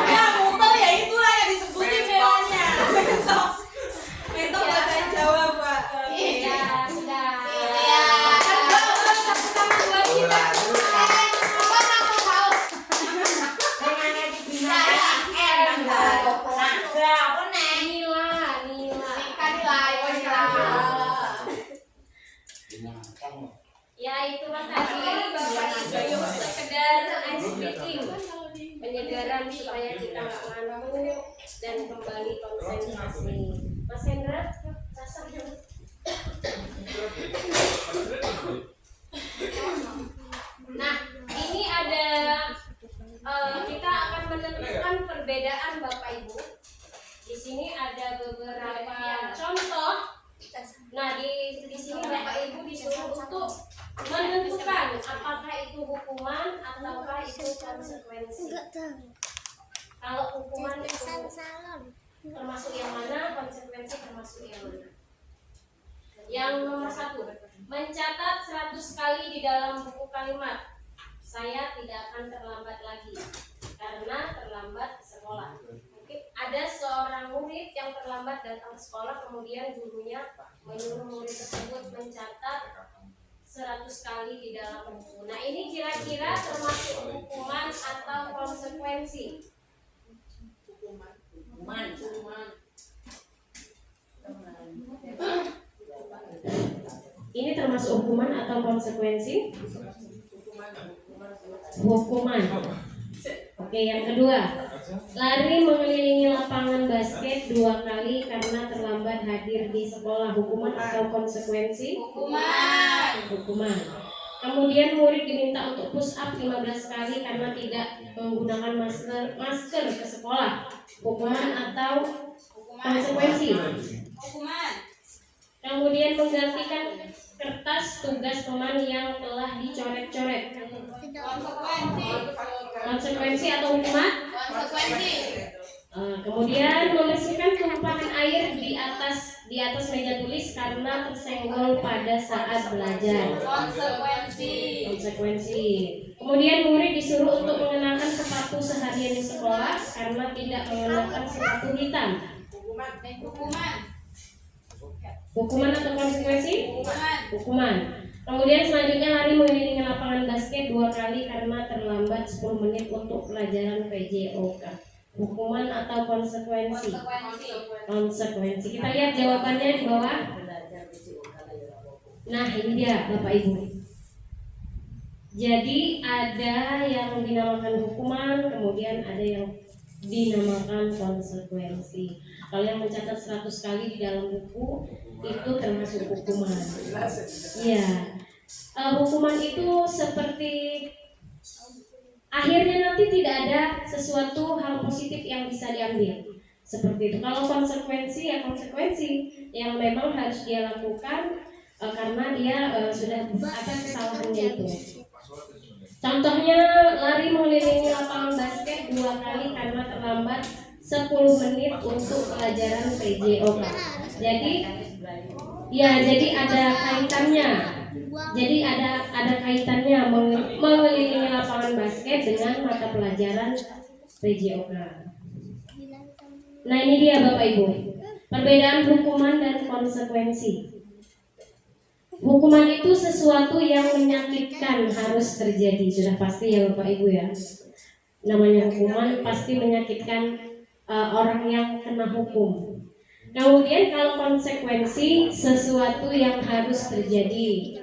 Ya muter ya itulah yang disebutin hewannya. Itu bahasa Jawa, Pak. Ya itulah tadi Bapak Ibu sekedar ice breaking, penyegaran supaya kita nggak ngantuk dan kembali konsentrasi. Mas Hendra, sasar dulu. Nah, ini ada kita akan menentukan perbedaan Bapak Ibu. Di sini ada beberapa contoh. Nah, di sini Bapak Ibu disuruh untuk menentukan apakah itu hukuman ataukah itu konsekuensi. Kalau hukuman itu termasuk yang mana, konsekuensi termasuk yang mana. Yang nomor 1, mencatat 100 kali di dalam buku kalimat. Saya tidak akan terlambat lagi karena terlambat ke sekolah. Mungkin ada seorang murid yang terlambat datang ke sekolah, kemudian gurunya menyuruh murid tersebut mencatat 100 kali di dalam buku. Nah, ini kira-kira termasuk hukuman atau konsekuensi? termasuk hukuman atau konsekuensi? Hukuman. Oke, yang kedua, lari mengelilingi lapangan basket 2 kali karena terlambat hadir di sekolah. Hukuman atau konsekuensi? Hukuman. Kemudian murid diminta untuk push up 15 kali karena tidak menggunakan masker ke sekolah. Hukuman atau konsekuensi? Hukuman. Kemudian menggantikan kertas tugas teman yang telah dicoret-coret. Konsekuensi atau hukuman? Konsekuensi. Kemudian membersihkan tumpahan air di atas meja tulis karena tersenggol pada saat belajar. Konsekuensi. Kemudian murid disuruh untuk mengenakan sepatu seharian di sekolah karena tidak mengenakan sepatu hitam. Hukuman atau konsekuensi? Hukuman. Kemudian selanjutnya lari mengelilingi lapangan basket 2 kali karena terlambat 10 menit untuk pelajaran PJOK. Hukuman atau konsekuensi? Konsekuensi. Kita lihat jawabannya di bawah. Nah, ini dia Bapak Ibu. Jadi ada yang dinamakan hukuman, kemudian ada yang dinamakan konsekuensi. Kalau yang mencatat 100 kali di dalam buku itu termasuk hukuman. Iya. Hukuman itu seperti akhirnya nanti tidak ada sesuatu hal positif yang bisa diambil. Seperti itu. Kalau konsekuensi ya konsekuensi yang memang harus dia lakukan karena dia sudah atas kesalahannya itu. Contohnya lari mengelilingi lapangan basket 2 kali karena terlambat 10 menit untuk pelajaran PJOK. Jadi ada kaitannya. Jadi ada kaitannya mengelilingi lapangan basket dengan mata pelajaran PJOK. Nah, ini dia Bapak Ibu. Perbedaan hukuman dan konsekuensi. Hukuman itu sesuatu yang menyakitkan harus terjadi. Sudah pasti ya Bapak Ibu ya. Namanya hukuman pasti menyakitkan orang yang kena hukum. Kemudian kalau konsekuensi sesuatu yang harus terjadi.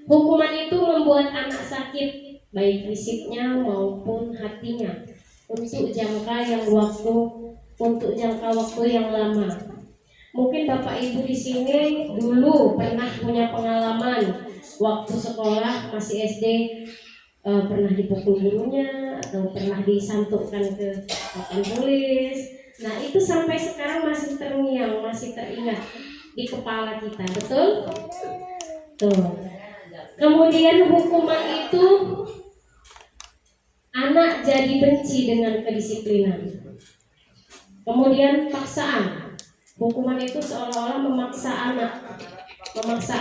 Hukuman itu membuat anak sakit baik fisiknya maupun hatinya untuk jangka waktu yang lama. Mungkin Bapak Ibu di sini dulu pernah punya pengalaman waktu sekolah masih SD, pernah dipukul gurunya atau pernah disantukkan ke papan tulis. Nah, itu sampai sekarang masih terngiang, masih teringat di kepala kita, betul? Tuh. Kemudian hukuman itu anak jadi benci dengan kedisiplinan. Kemudian paksaan. Hukuman itu seolah-olah memaksa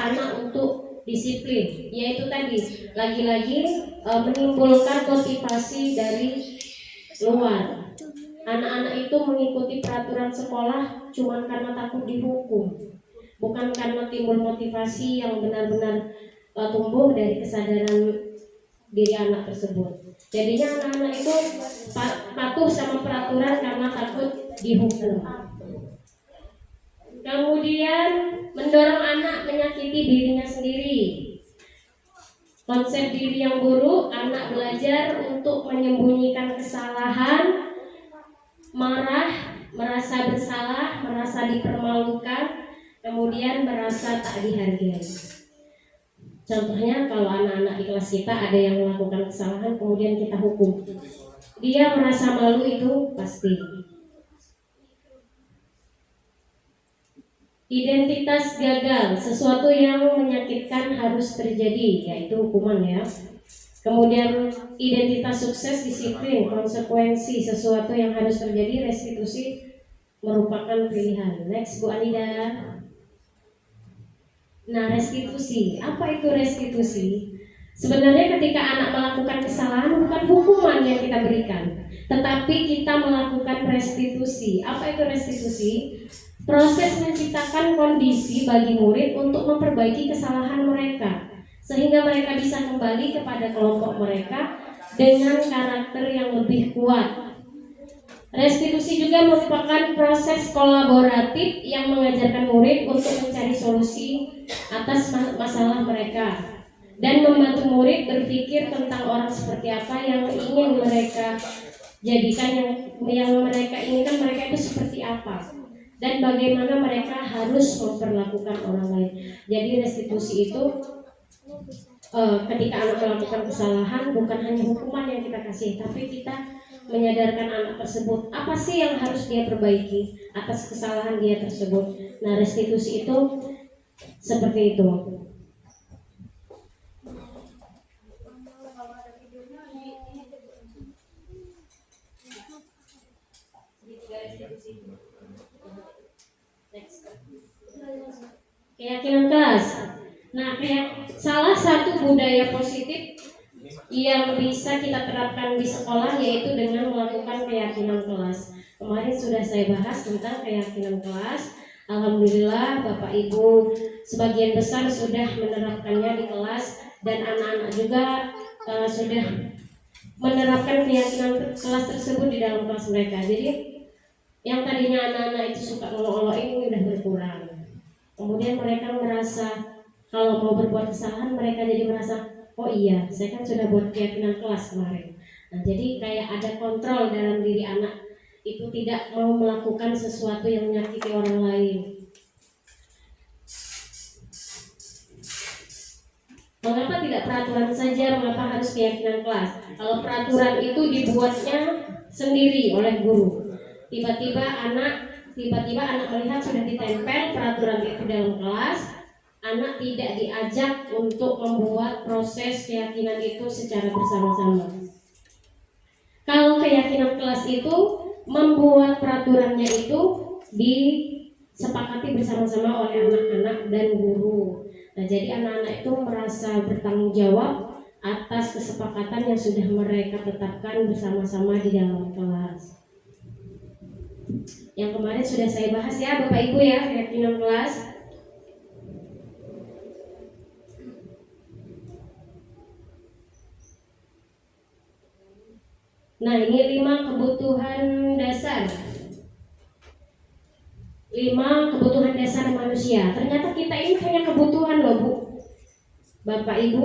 anak untuk disiplin, yaitu tadi lagi-lagi menimbulkan motivasi dari luar. Anak-anak itu mengikuti peraturan sekolah cuma karena takut dihukum, bukan karena timbul motivasi yang benar-benar tumbuh dari kesadaran diri anak tersebut. Jadinya anak-anak itu patuh sama peraturan karena takut dihukum. Kemudian mendorong anak menyakiti dirinya sendiri. Konsep diri yang buruk, anak belajar untuk menyembunyikan kesalahan, marah, merasa bersalah, merasa dipermalukan, kemudian merasa tak dihargai. Contohnya kalau anak-anak di kelas kita ada yang melakukan kesalahan kemudian kita hukum, dia merasa malu, itu pasti. Identitas gagal, sesuatu yang menyakitkan harus terjadi, yaitu hukuman ya. Kemudian identitas sukses, disiplin, konsekuensi, sesuatu yang harus terjadi, restitusi merupakan pilihan. Next Bu Anida. Nah, restitusi, apa itu restitusi? Sebenarnya ketika anak melakukan kesalahan bukan hukuman yang kita berikan, tetapi kita melakukan restitusi. Apa itu restitusi? Proses menciptakan kondisi bagi murid untuk memperbaiki kesalahan mereka, sehingga mereka bisa kembali kepada kelompok mereka dengan karakter yang lebih kuat. Restitusi juga merupakan proses kolaboratif yang mengajarkan murid untuk mencari solusi atas masalah mereka dan membantu murid berpikir tentang orang seperti apa yang ingin mereka jadikan, yang mereka inginkan mereka itu seperti apa, dan bagaimana mereka harus memperlakukan orang lain. Jadi restitusi itu ketika anak melakukan kesalahan bukan hanya hukuman yang kita kasih, tapi kita menyadarkan anak tersebut apa sih yang harus dia perbaiki atas kesalahan dia tersebut. Nah, restitusi itu seperti itu. Keyakinan kelas. Nah, salah satu budaya positif yang bisa kita terapkan di sekolah yaitu dengan melakukan keyakinan kelas. Kemarin sudah saya bahas tentang keyakinan kelas. Alhamdulillah Bapak Ibu sebagian besar sudah menerapkannya di kelas, dan anak-anak juga sudah menerapkan keyakinan kelas tersebut di dalam kelas mereka. Jadi yang tadinya anak-anak itu suka ngolok-ngolok ini udah berkurang. Kemudian mereka merasa kalau mau berbuat kesalahan, mereka jadi merasa, oh iya, saya kan sudah buat keyakinan kelas kemarin. Nah, jadi kayak ada kontrol dalam diri anak itu tidak mau melakukan sesuatu yang menyakiti orang lain. Mengapa tidak peraturan saja? Mengapa harus keyakinan kelas? Kalau peraturan itu dibuatnya sendiri oleh guru, tiba-tiba anak melihat sudah ditempel peraturan itu dalam kelas, anak tidak diajak untuk membuat proses keyakinan itu secara bersama-sama. Kalau keyakinan kelas itu membuat peraturannya itu disepakati bersama-sama oleh anak-anak dan guru. Nah, jadi anak-anak itu merasa bertanggung jawab atas kesepakatan yang sudah mereka tetapkan bersama-sama di dalam kelas. Yang kemarin sudah saya bahas ya Bapak Ibu ya, keyakinan kelas. Nah, ini 5 kebutuhan dasar. 5 kebutuhan dasar manusia. Ternyata kita ini punya kebutuhan loh Bu, Bapak Ibu.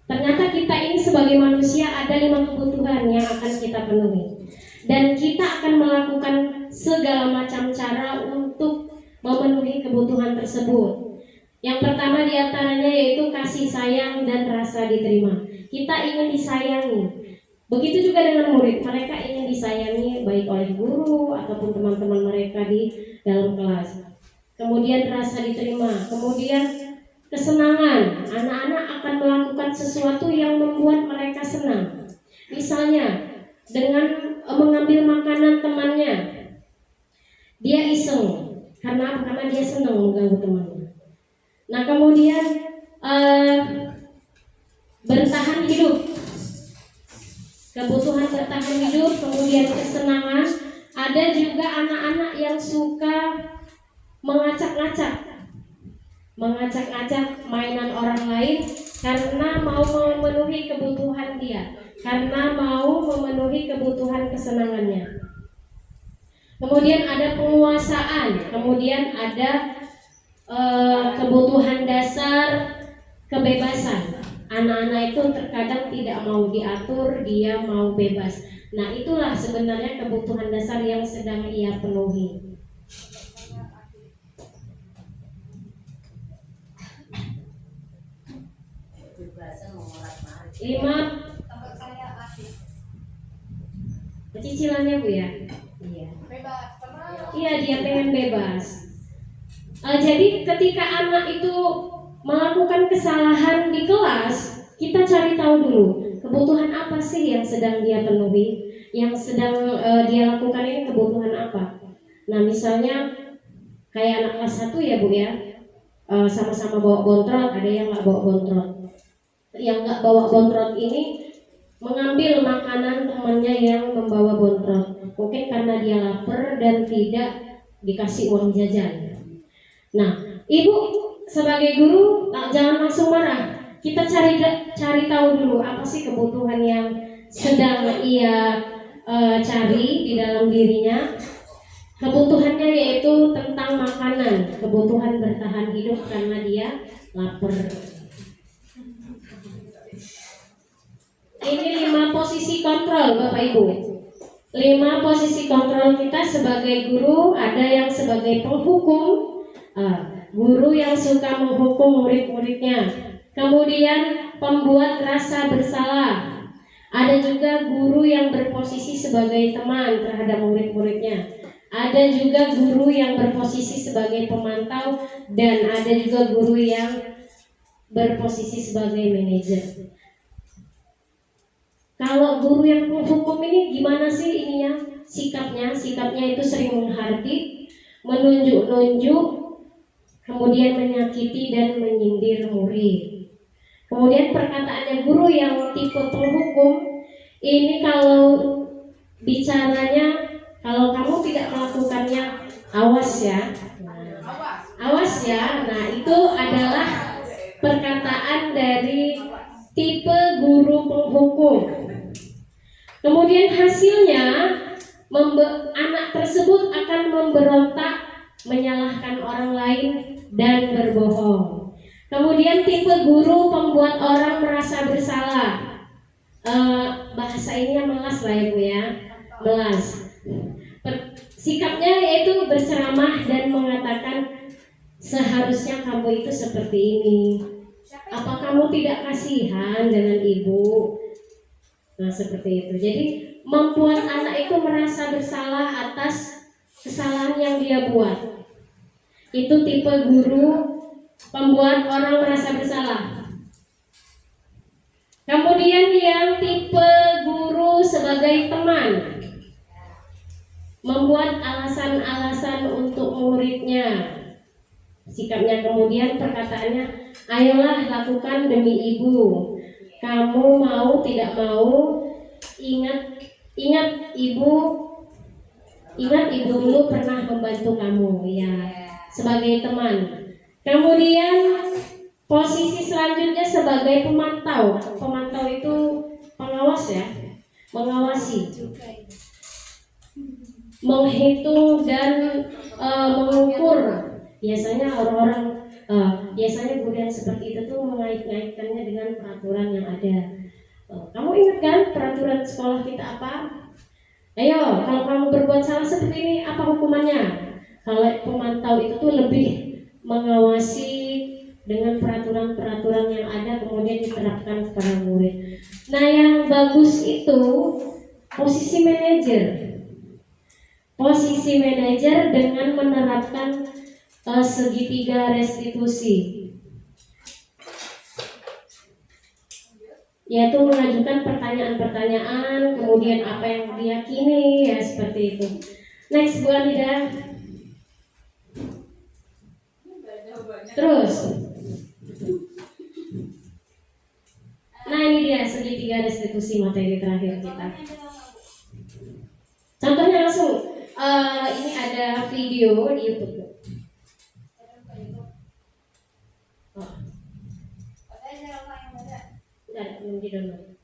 Ternyata kita ini sebagai manusia ada 5 kebutuhan yang akan kita penuhi. Dan kita akan melakukan segala macam cara untuk memenuhi kebutuhan tersebut. Yang pertama diantaranya yaitu kasih sayang dan rasa diterima. Kita ingin disayangi. Begitu juga dengan murid, mereka ingin disayangi baik oleh guru ataupun teman-teman mereka di dalam kelas. Kemudian rasa diterima, kemudian kesenangan. Anak-anak akan melakukan sesuatu yang membuat mereka senang. Misalnya dengan mengambil makanan temannya, dia iseng karena dia senang mengganggu temannya. Nah, kemudian bertahan hidup, kebutuhan bertahan hidup, kemudian kesenangan. Ada juga anak-anak yang suka mengacak-ngacak mainan orang lain karena mau memenuhi kebutuhan dia, karena mau memenuhi kebutuhan kesenangannya. Kemudian ada penguasaan, kemudian ada kebutuhan dasar kebebasan. Anak-anak itu terkadang tidak mau diatur, dia mau bebas. Nah, itulah sebenarnya kebutuhan dasar yang sedang ia penuhi. Lima cicilannya Bu ya? Iya. Iya, dia pengen bebas. Jadi ketika anak itu melakukan kesalahan di kelas, kita cari tahu dulu kebutuhan apa sih yang sedang dia penuhi, yang sedang dia lakukan ini kebutuhan apa. Nah, misalnya kayak anak kelas 1 ya Bu ya, sama-sama bawa bontrot, ada yang nggak bawa bontrot. Yang nggak bawa bontrot ini mengambil makanan temannya yang membawa bontrot, mungkin karena dia lapar dan tidak dikasih uang jajan. Nah, Ibu sebagai guru jangan langsung marah. Kita cari tahu dulu apa sih kebutuhan yang sedang ia cari di dalam dirinya. Kebutuhannya yaitu tentang makanan, kebutuhan bertahan hidup karena dia lapar. Ini 5 posisi kontrol Bapak Ibu. 5 posisi kontrol kita sebagai guru. Ada yang sebagai penghukum, guru yang suka menghukum murid-muridnya. Kemudian pembuat rasa bersalah. Ada juga guru yang berposisi sebagai teman terhadap murid-muridnya. Ada juga guru yang berposisi sebagai pemantau, dan ada juga guru yang berposisi sebagai manajer. Kalau guru yang menghukum ini gimana sih ininya? Sikapnya itu sering menghardik, menunjuk-nunjuk, kemudian menyakiti dan menyindir murid. Kemudian perkataannya guru yang tipe penghukum ini kalau bicaranya, kalau kamu tidak melakukannya, awas ya. Awas ya. Nah, itu adalah perkataan dari tipe guru penghukum. Kemudian hasilnya anak tersebut akan memberontak, menyalahkan orang lain dan berbohong. Kemudian tipe guru pembuat orang merasa bersalah. Bahasa ininya melas lah ya Bu ya. Melas. Sikapnya yaitu berceramah dan mengatakan seharusnya kamu itu seperti ini. Apa kamu tidak kasihan dengan ibu? Nah seperti itu. Jadi membuat anak itu merasa bersalah atas kesalahan yang dia buat. Itu tipe guru pembuat orang merasa bersalah. Kemudian yang tipe guru sebagai teman, membuat alasan-alasan untuk muridnya. Sikapnya kemudian perkataannya, ayolah lakukan demi ibu. Kamu mau tidak mau, ingat ibu dulu pernah membantu kamu ya, sebagai teman. Kemudian posisi selanjutnya sebagai pemantau. Pemantau itu pengawas ya, mengawasi, menghitung dan mengukur. Biasanya biasanya guru yang seperti itu tuh mengait-ngaitkannya dengan peraturan yang ada. Kamu ingat kan peraturan sekolah kita apa? Ayo, kalau kamu berbuat salah seperti ini, apa hukumannya? Kalau pemantau itu tuh lebih mengawasi dengan peraturan-peraturan yang ada, kemudian diterapkan kepada murid. Nah, yang bagus itu posisi manajer. Posisi manajer dengan menerapkan segitiga restitusi, yaitu mengajukan pertanyaan-pertanyaan, kemudian apa yang diyakini, ya seperti itu. Next Bu Anida. Terus, nah ini dia segitiga restitusi materi terakhir kita. Contohnya langsung, ini ada video di YouTube. Belum di download.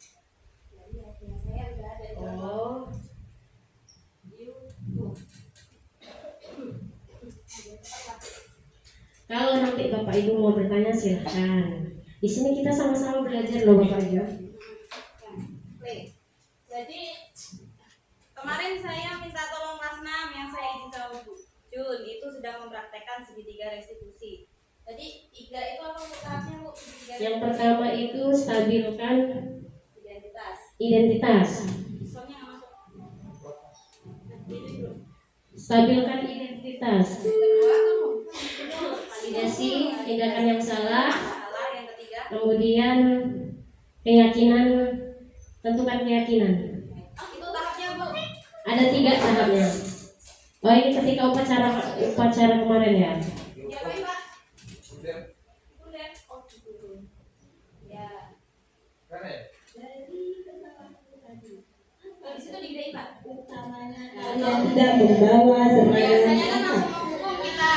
Oh. Kalau nanti Bapak Ibu mau bertanya silahkan. Di sini kita sama-sama belajar loh Bapak Ibu. Jadi kemarin saya minta tolong kelas 6 yang saya izin sama Bu Jun, itu sedang mempraktekkan segitiga restitusi. Jadi 3 itu apa tahapnya Bu? Yang pertama itu stabilkan Identitas. identitas. Stabilkan identitas. Validasi tindakan yang salah. Yang ketiga. Kemudian keyakinan, tentukan keyakinan. Itu tahapnya Bu. Ada 3 tahapnya. Oh ini ketika upacara kemarin ya. Ya Pak. Udah. Oh gitu. Ya. Di situ digedein Pak. Kalian tidak membawa Biasanya kan seragam langsung menghukum kita.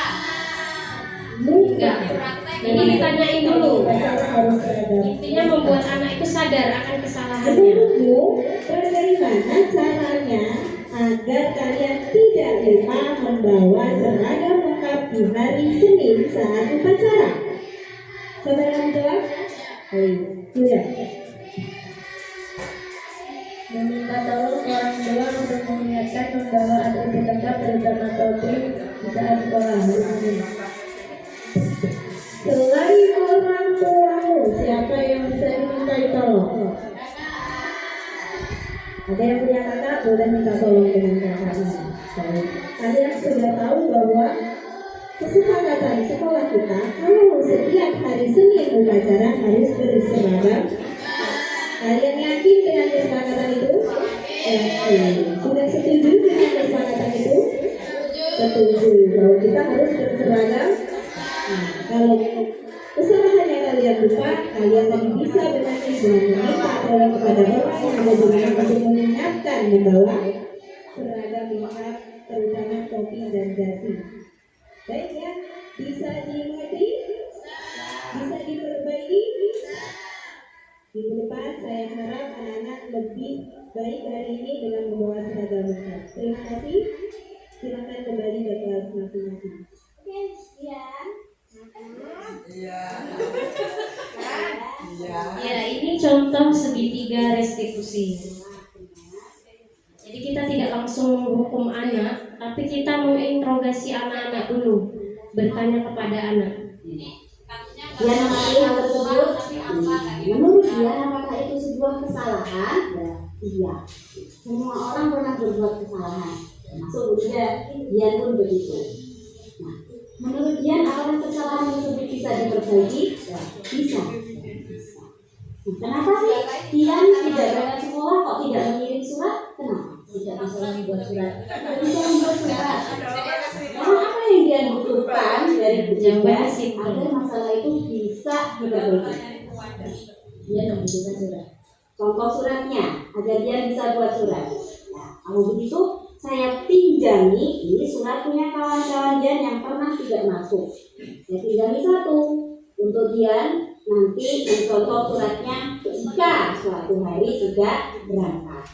Enggak. Praktek. Jadi ditanyain dulu. harus seragam. Intinya membuat anak itu sadar akan kesalahannya. Menurutmu, bagaimana caranya agar kalian tidak lupa membawa seragam lengkap di hari Senin saat upacara? Sudah. Meminta tolong orang tua untuk mengingatkan membawa anak terdekat terutama topik di saat sekolah. Selain orang tuamu, siapa yang bisa dimintai tolong? Ada yang punya kakak, boleh minta tolong dengan kakaknya. Kalian sudah tahu bahwa kesepakatan sekolah kita kalau setiap hari Senin upacara harus berseragam. Kalian yakin dengan kesepakatan itu? Sudah setuju dengan kesepakatan itu? Setuju bahwa kita harus berseragam. Nah, kalau kesalahannya kalian lupa, kalian tadi bisa dengan ibu meminta tolong kepada orang yang ada di rumah untuk mengingatkan membawa seragam lengkap, terutama topi dan dasi. Baik ya, bisa dimengerti? Bisa diperbaiki? Minggu depan saya harap anak-anak lebih baik hari ini dengan membawa seragam lengkap. Terima kasih. Silakan kembali ke kelas masing-masing. Oke, sekian. Ya, ini contoh segitiga restitusi. Jadi kita tidak langsung menghukum anak, tapi kita menginterogasi anak-anak dulu, bertanya kepada anak. Dia mengenai hal tersebut. Menurut dia, apakah itu sebuah kesalahan? Ya, iya. Semua orang pernah berbuat kesalahan, termasuk dia pun begitu. Nah, menurut dia, apakah kesalahan tersebut bisa diperbaiki? Ya, bisa. Nah, kenapa sih Dian tidak berangkat sekolah kok tidak mengirim surat? Kenapa? Tidak bisa membuat surat. Tidak bisa membuat surat. Karena apa yang dia butuhkan dari pejabat agar masalah itu bisa diperbaiki? Dia membutuhkan surat. Contoh suratnya agar dia bisa buat surat. Nah, kalau begitu saya pinjami ini surat punya kawan-kawan Dian yang pernah tidak masuk. Saya pinjami satu untuk Dian. Nanti mencontoh suratnya jika suatu hari tidak berangkat.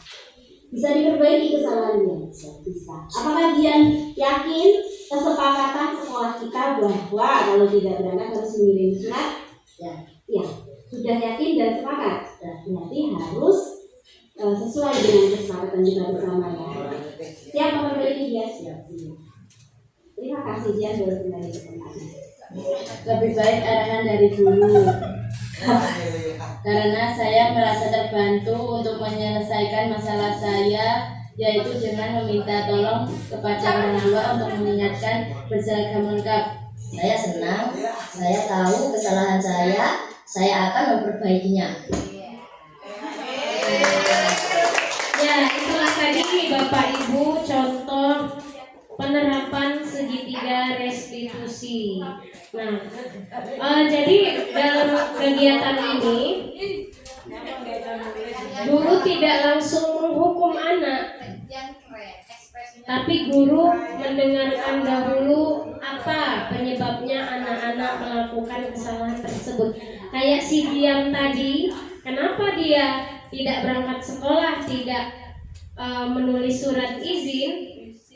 Bisa diperbaiki kesalahannya? Bisa. Apakah Dian yakin kesepakatan sekolah kita bahwa kalau tidak berangkat harus mengirim surat? Ya. Sudah yakin dan sepakat? Berarti harus sesuai dengan kesepakatan kita bersama ya. Siap memperbaiki dia? Siap. Terima kasih Dian boleh kembali ke tempatnya. Lebih baik arahan dari guru. Karena saya merasa terbantu untuk menyelesaikan masalah saya, yaitu dengan meminta tolong kepada orang tua untuk mengingatkan berseragam lengkap. Saya senang, saya tahu kesalahan saya akan memperbaikinya. Ya, itulah tadi Bapak Ibu contoh penerapan segitiga restitusi. Nah, jadi dalam kegiatan ini guru tidak langsung menghukum anak, tapi guru mendengarkan dahulu apa penyebabnya anak-anak melakukan kesalahan tersebut. Kayak si Dian tadi, kenapa dia tidak berangkat sekolah, tidak menulis surat izin?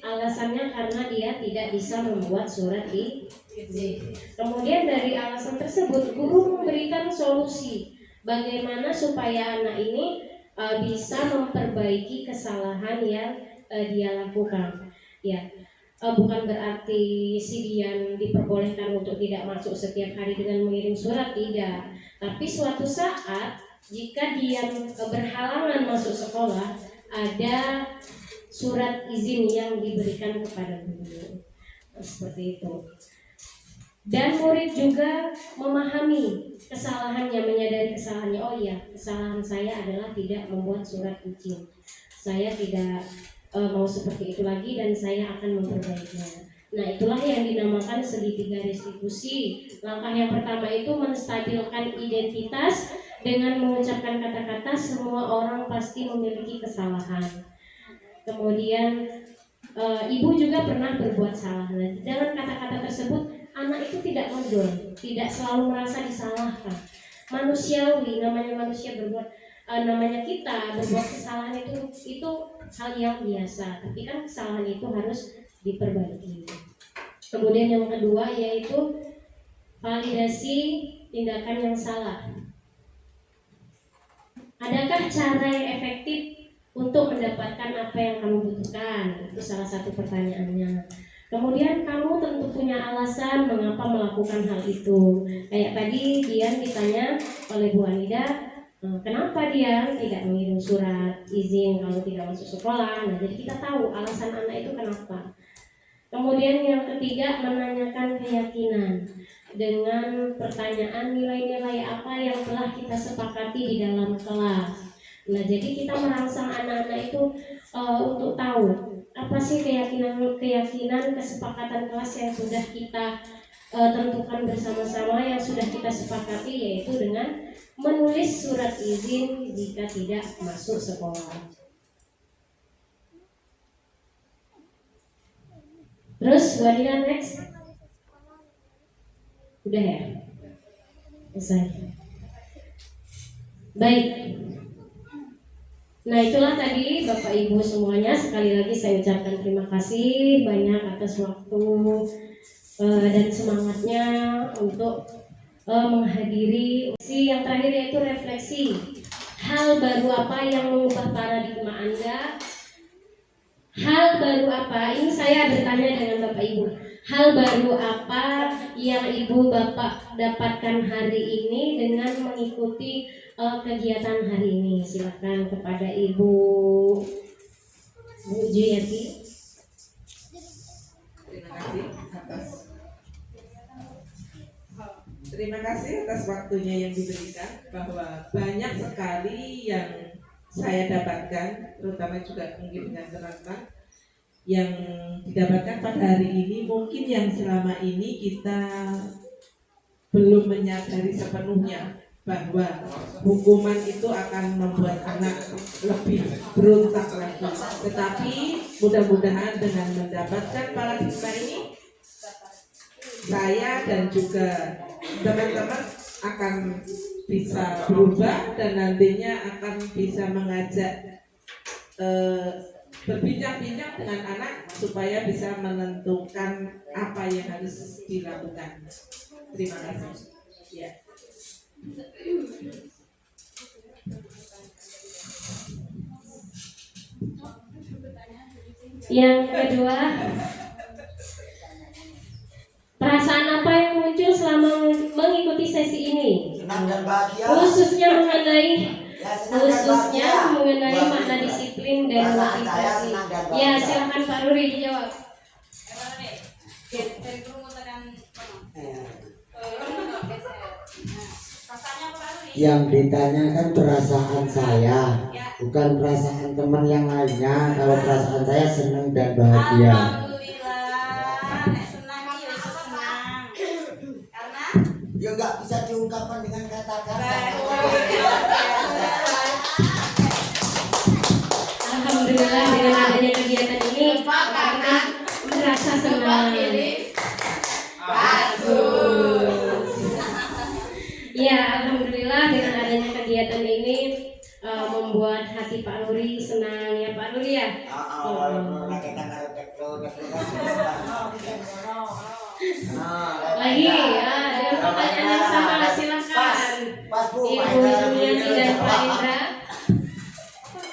Alasannya karena dia tidak bisa membuat surat izin. Kemudian dari alasan tersebut guru memberikan solusi bagaimana supaya anak ini bisa memperbaiki kesalahan yang dia lakukan. Ya, bukan berarti si Dian diperbolehkan untuk tidak masuk setiap hari dengan mengirim surat, tidak. Tapi suatu saat jika Dian berhalangan masuk sekolah, ada surat izin yang diberikan kepada guru. Seperti itu. Dan murid juga memahami kesalahannya, menyadari kesalahannya. Oh iya, kesalahan saya adalah tidak membuat surat izin. Saya tidak mau seperti itu lagi dan saya akan memperbaikinya. Nah, itulah yang dinamakan segitiga restitusi. Langkah yang pertama itu menstabilkan identitas dengan mengucapkan kata-kata semua orang pasti memiliki kesalahan. Kemudian ibu juga pernah berbuat salah. Dengan kata-kata tersebut anak itu tidak mendol, tidak selalu merasa disalahkan. Manusiawi, namanya manusia berbuat, namanya kita berbuat kesalahan itu hal yang biasa. Tapi kan kesalahan itu harus diperbaiki. Kemudian yang kedua yaitu validasi tindakan yang salah. Adakah cara yang efektif untuk mendapatkan apa yang kamu butuhkan? Itu salah satu pertanyaannya. Kemudian kamu tentu punya alasan mengapa melakukan hal itu. Kayak tadi Dian ditanya oleh Bu Anida, kenapa dia tidak mengirim surat izin kalau tidak masuk sekolah. Nah, jadi kita tahu alasan anak itu kenapa. Kemudian yang ketiga, menanyakan keyakinan dengan pertanyaan nilai-nilai apa yang telah kita sepakati di dalam kelas. Nah, jadi kita merangsang anak-anak itu untuk tahu apa sih keyakinan kesepakatan kelas yang sudah kita tentukan bersama-sama, yang sudah kita sepakati, yaitu dengan menulis surat izin jika tidak masuk sekolah. Terus, Wadida next. Udah ya? Selesai. Baik. Nah, itulah tadi Bapak Ibu semuanya. Sekali lagi saya ucapkan terima kasih banyak atas waktu dan semangatnya untuk menghadiri. Yang terakhir yaitu refleksi. Hal baru apa yang mengubah paradigma Anda? Hal baru apa? Ini saya bertanya dengan Bapak Ibu. Hal baru apa yang Ibu Bapak dapatkan hari ini dengan mengikuti kegiatan hari ini? Silakan kepada Ibu Juyati. Terima kasih atas waktunya yang diberikan, bahwa banyak sekali yang saya dapatkan, terutama juga mungkin dengan teman-teman yang didapatkan pada hari ini, mungkin yang selama ini kita belum menyadari sepenuhnya bahwa hukuman itu akan membuat anak lebih berontak lagi. Tetapi mudah-mudahan dengan mendapatkan paradigma ini, saya dan juga teman-teman akan bisa berubah dan nantinya akan bisa mengajak berbincang-bincang dengan anak supaya bisa menentukan apa yang harus dilakukan. Terima kasih. Ya. Yang kedua, perasaan apa yang muncul selama mengikuti sesi ini? Senang dan bahagia. Khususnya mengenai Ya, makna disiplin dan motivasi. Ya, silakan Pak Ruri dijawab. Dari guru tekan rasanya apa Ruri? Yang ditanyakan perasaan saya, bukan perasaan teman yang lainnya. Kalau perasaan saya senang dan bahagia. Alhamdulillah, nek senang iya itu senang. Karena Ya nggak bisa diungkapkan dengan kata-kata. Alhamdulillah dengan adanya kegiatan ini kita merasa senang. Ya, alhamdulillah dengan adanya kegiatan ini membuat hati Pak Nuri senang ya Pak Nuri ya. Lagi ya, ada pertanyaan yang sama, silakan Ibu Julianti dan Pak Indra.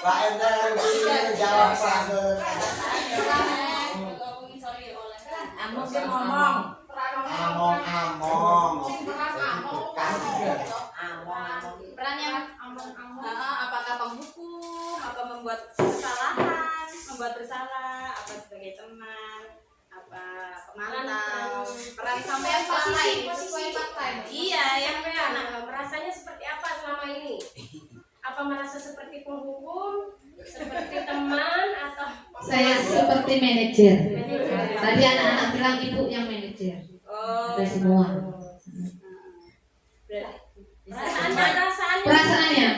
Pak Indra jawab Pak. apakah penghukum, apa membuat kesalahan, membuat bersalah, apa sebagai teman, apa pemantau, peran sampean selama ini. Iya, yang anak merasanya seperti apa selama ini? Apa merasa seperti penghukum, seperti teman, atau Saya seperti manajer. Tadi anak-anak bilang ibu yang manajer. Ada semua. Perasaannya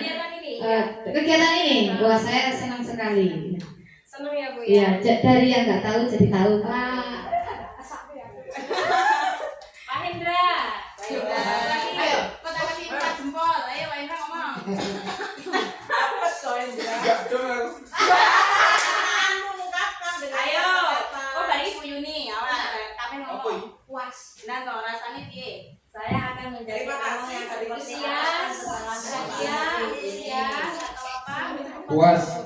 kegiatan ini, wah saya senang sekali. senang ya Bu Iya, ya? dari yang nggak tahu jadi tahu. Pak. Pak Hendra. Ayo, kita kasih 4 jempol. Ayo, Pak Indra ngomong. Apa kau yang bilang? Enggak dengar. Ayo. Oh, dari Bu Yuni. Awak kabeh Apa ngomong. ini? Puas. Nah, toh rasanya piye? Saya akan menjadi Terima kamu kasih. yang antusias, bahagia, atau apa? Puas.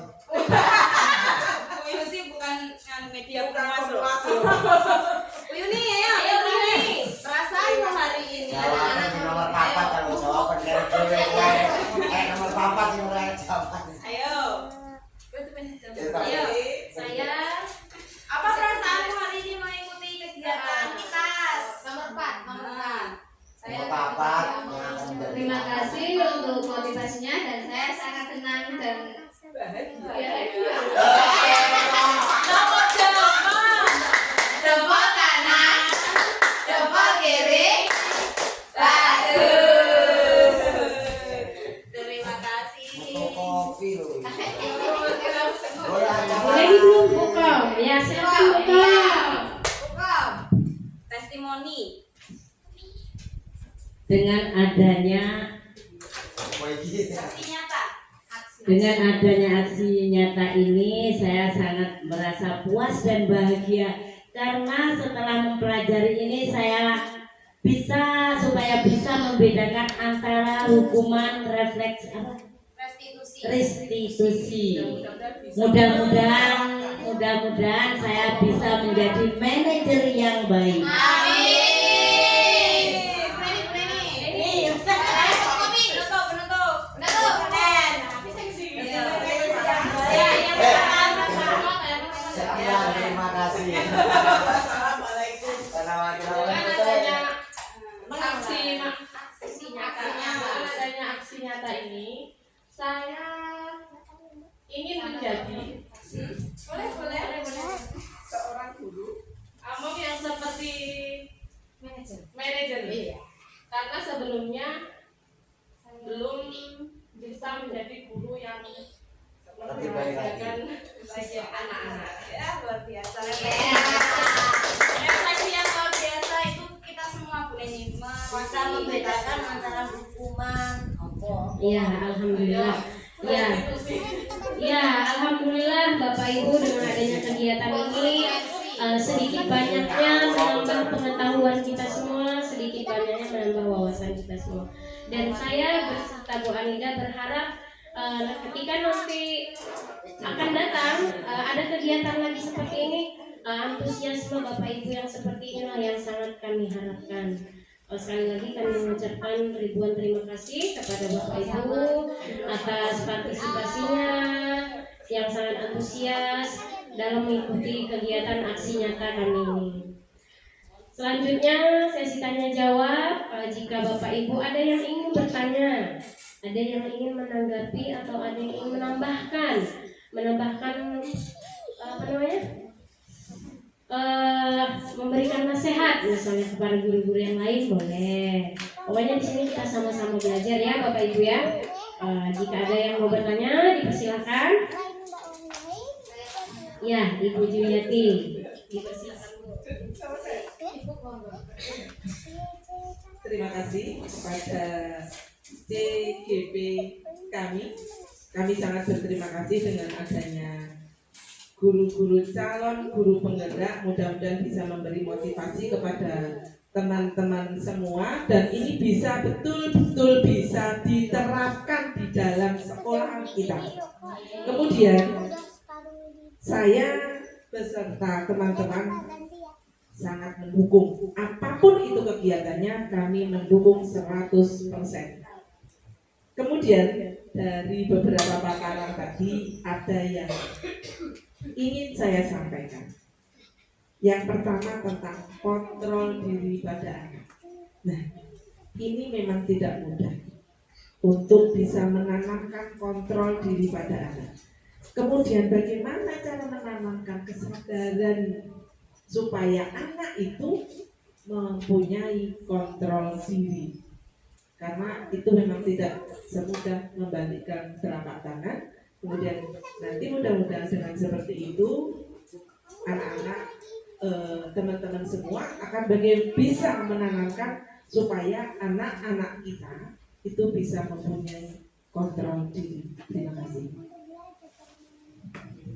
Bu Yusi bukan media Bukan pemuas loh. pemuas. Bu Yuni, ayo Bu Yuni. Perasaan lo hari ini Jawaban di nomor papat kalau jawaban dari cewek nomor papat yang mulai jawaban. Ayo. Ayo. Saya apa perasaanmu hari ini mengikuti kegiatan kita? Nomor 4. Nomor papat yang akan menjadi. Terima kasih untuk motivasinya dan saya sangat senang dan bahagia. Nomor jempol. Jempol kanan. Jempol kiri. Bagus. Terima kasih. Butuh kopi loh. Lagi belum buka. Ya, silakan buka. Hukum. Testimoni. Dengan adanya Saksi nyata. Dengan adanya aksi nyata ini, saya sangat merasa puas dan bahagia karena setelah mempelajari ini saya bisa membedakan antara hukuman refleks restitusi. Mudah-mudahan saya bisa menjadi manajer yang baik. Sekian, terima kasih. Assalamualaikum. Aksi nyata ini saya ingin menjadi Seorang guru. among yang seperti manajer. Karena sebelumnya belum bisa menjadi guru yang Lebih baik lagi. mengajarkan anak-anak. Ya, luar biasa. Refleksi yang luar biasa itu kita semua boleh bisa membedakan antara hukuman Iya, alhamdulillah. Ya, alhamdulillah Bapak Ibu dengan adanya kegiatan ini sedikit banyaknya menambah pengetahuan kita semua, sedikit banyaknya menambah wawasan kita semua. Dan saya berserta Bu Anida berharap ketika nanti akan datang ada kegiatan lagi seperti ini, antusiasme Bapak Ibu yang seperti inilah yang sangat kami harapkan. Sekali lagi kami mengucapkan ribuan terima kasih kepada Bapak Ibu atas partisipasinya yang sangat antusias dalam mengikuti kegiatan aksi nyata kami ini. Selanjutnya sesi tanya jawab. Jika Bapak Ibu ada yang ingin bertanya, ada yang ingin menanggapi atau ada yang ingin menambahkan apa namanya? Memberikan nasihat misalnya kepada guru-guru yang lain boleh. Pokoknya di sini kita sama-sama belajar ya Bapak Ibu ya. Jika ada yang mau bertanya dipersilakan. Ya, Ibu Juliati, dipersilakan Bu. Terima kasih kepada CGP kami. Kami sangat berterima kasih dengan adanya guru-guru calon guru penggerak, mudah-mudahan bisa memberi motivasi kepada teman-teman semua dan ini bisa betul-betul bisa diterapkan di dalam sekolah kita. Kemudian saya beserta teman-teman sangat mendukung apapun itu kegiatannya, kami mendukung 100%. Kemudian dari beberapa paparan tadi ada yang ingin saya sampaikan. Yang pertama tentang kontrol diri pada anak. Nah, ini memang tidak mudah untuk bisa menanamkan kontrol diri pada anak. Kemudian bagaimana cara menanamkan kesadaran supaya anak itu mempunyai kontrol diri. Karena itu memang tidak semudah membalikkan telapak tangan. Kemudian nanti mudah-mudahan dengan seperti itu anak-anak teman-teman semua akan bisa menanamkan supaya anak-anak kita itu bisa mempunyai kontrol diri. Terima kasih.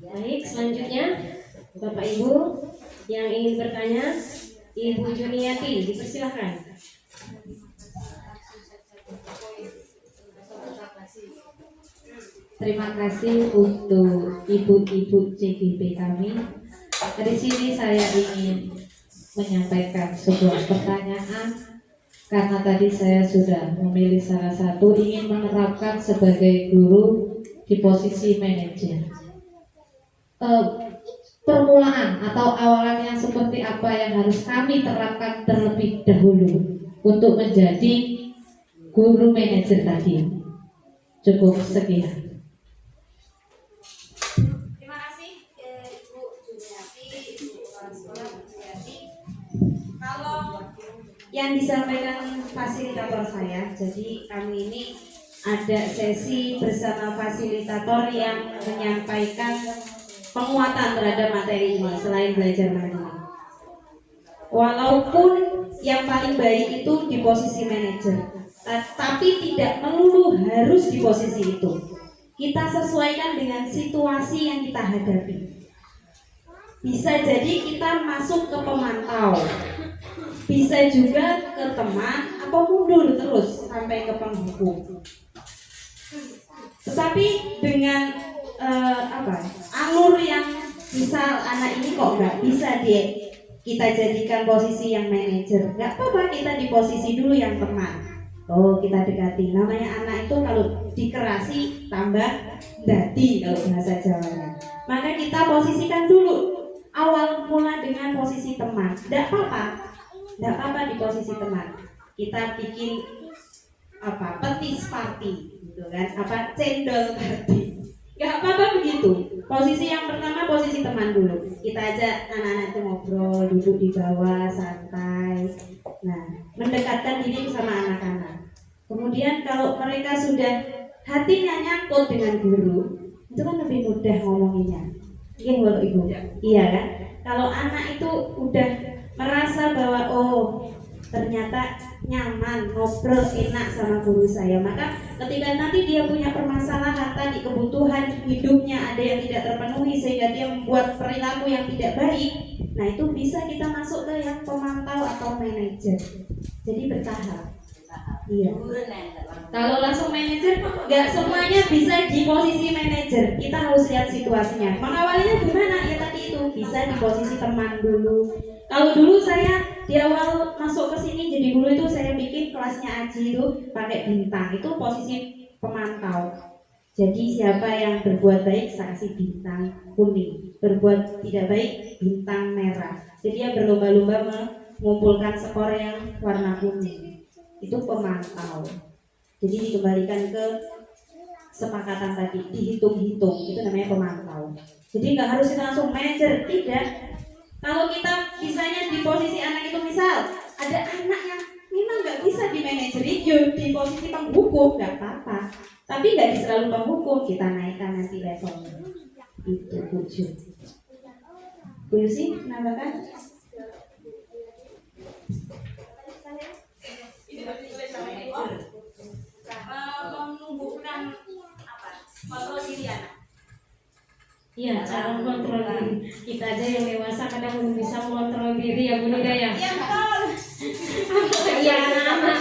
Baik, selanjutnya Bapak Ibu yang ingin bertanya, Ibu Juniati, dipersilakan. Terima kasih untuk ibu-ibu CGP kami. Dari sini saya ingin menyampaikan sebuah pertanyaan karena tadi saya sudah memilih salah satu ingin menerapkan sebagai guru di posisi manajer. Permulaan atau awalannya seperti apa yang harus kami terapkan terlebih dahulu untuk menjadi guru manajer tadi. Cukup sekian. Terima kasih Ibu Juliati, Ibu Kepala Sekolah Juliati. Kalau yang disampaikan fasilitator saya, jadi kami ini ada sesi bersama fasilitator yang menyampaikan penguatan terhadap materi ini selain belajar manajemen. Walaupun yang paling baik itu di posisi manajer, tapi tidak melulu harus di posisi itu. Kita sesuaikan dengan situasi yang kita hadapi. Bisa jadi kita masuk ke pemantau, bisa juga ke teman atau mundur terus sampai ke penghukum. Tetapi dengan alur yang misal anak ini kok nggak bisa kita jadikan posisi yang manajer, nggak apa-apa, kita di posisi dulu yang teman. Oh, kita dekati. Namanya anak itu kalau dikerasi tambah dadi kalau bahasa Jawanya. Maka kita posisikan dulu awal mula dengan posisi teman. Nggak apa-apa di posisi teman. Kita bikin petis party gitu kan, cendol party. Gak apa-apa begitu. Posisi yang pertama posisi teman dulu. Kita ajak anak-anak itu ngobrol, duduk di bawah santai. Nah, mendekatkan diri sama anak-anak. Kemudian kalau mereka sudah hatinya nyangkut dengan guru, itu kan lebih mudah ngomonginnya. Iya kalau ibu, iya kan? Kalau anak itu udah merasa bahwa ternyata nyaman, ngobrol enak sama guru saya, maka ketika nanti dia punya permasalahan tadi, kebutuhan hidupnya ada yang tidak terpenuhi sehingga dia membuat perilaku yang tidak baik, nah itu bisa kita masuk ke yang pemantau atau manajer. Jadi bertahap. Iya. Kalau langsung manajer, nggak semuanya bisa di posisi manajer. Kita harus lihat situasinya. Mengawalnya gimana? Ya tadi itu bisa di posisi teman dulu. Kalau dulu saya di awal masuk ke sini jadi guru itu saya bikin kelasnya Aji itu pakai bintang, itu posisi pemantau. Jadi siapa yang berbuat baik saya kasih bintang kuning, berbuat tidak baik bintang merah. Jadi dia berlomba-lomba mengumpulkan skor yang warna kuning. Itu pemantau. Jadi dikembalikan ke kesepakatan tadi, dihitung-hitung, itu namanya pemantau. Jadi nggak harus kita langsung manajer, tidak. Kalau kita misalnya di posisi anak itu, misal ada anak yang memang nggak bisa di manajeri, di posisi penghukum nggak apa-apa. Tapi nggak selalu penghukum, kita naikkan nanti levelnya. Itu tujuh. Bu Yusi, menambahkan? Menumbuhkan kontrol diri anak. Iya, cara kontrol diri. Kita aja yang dewasa kadang belum bisa mengontrol diri ya Bu Nida ya. Iya betul. Iya anak-anak.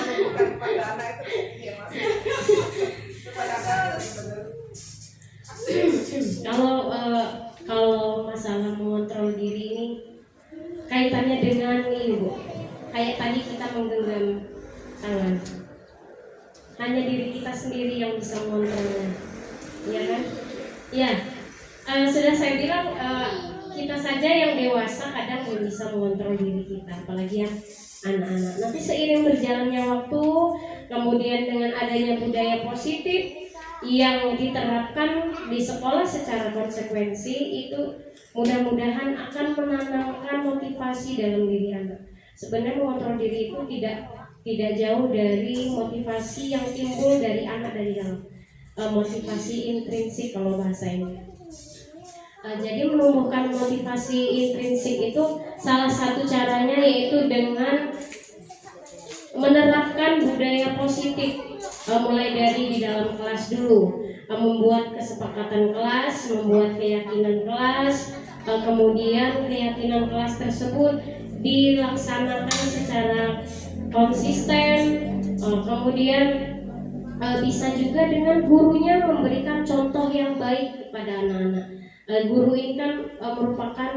Kalau masalah mengontrol diri ini kaitannya dengan ini Bu. Kayak tadi kita menggenggam tangan. Hanya diri kita sendiri yang bisa mengontrolnya. Iya kan? Iya. Sudah saya bilang kita saja yang dewasa kadang belum bisa mengontrol diri kita, apalagi yang anak-anak. Nanti seiring berjalannya waktu, kemudian dengan adanya budaya positif yang diterapkan di sekolah secara konsekuensi, itu mudah-mudahan akan menanamkan motivasi dalam diri anak. Sebenarnya mengontrol diri itu tidak jauh dari motivasi yang timbul dari anak dari dalam, motivasi intrinsik kalau bahasa ini. Jadi menumbuhkan motivasi intrinsik itu salah satu caranya yaitu dengan menerapkan budaya positif, mulai dari di dalam kelas dulu, membuat kesepakatan kelas, membuat keyakinan kelas, kemudian keyakinan kelas tersebut dilaksanakan secara konsisten, kemudian Bisa juga dengan gurunya memberikan contoh yang baik kepada anak-anak. Guru ini kan merupakan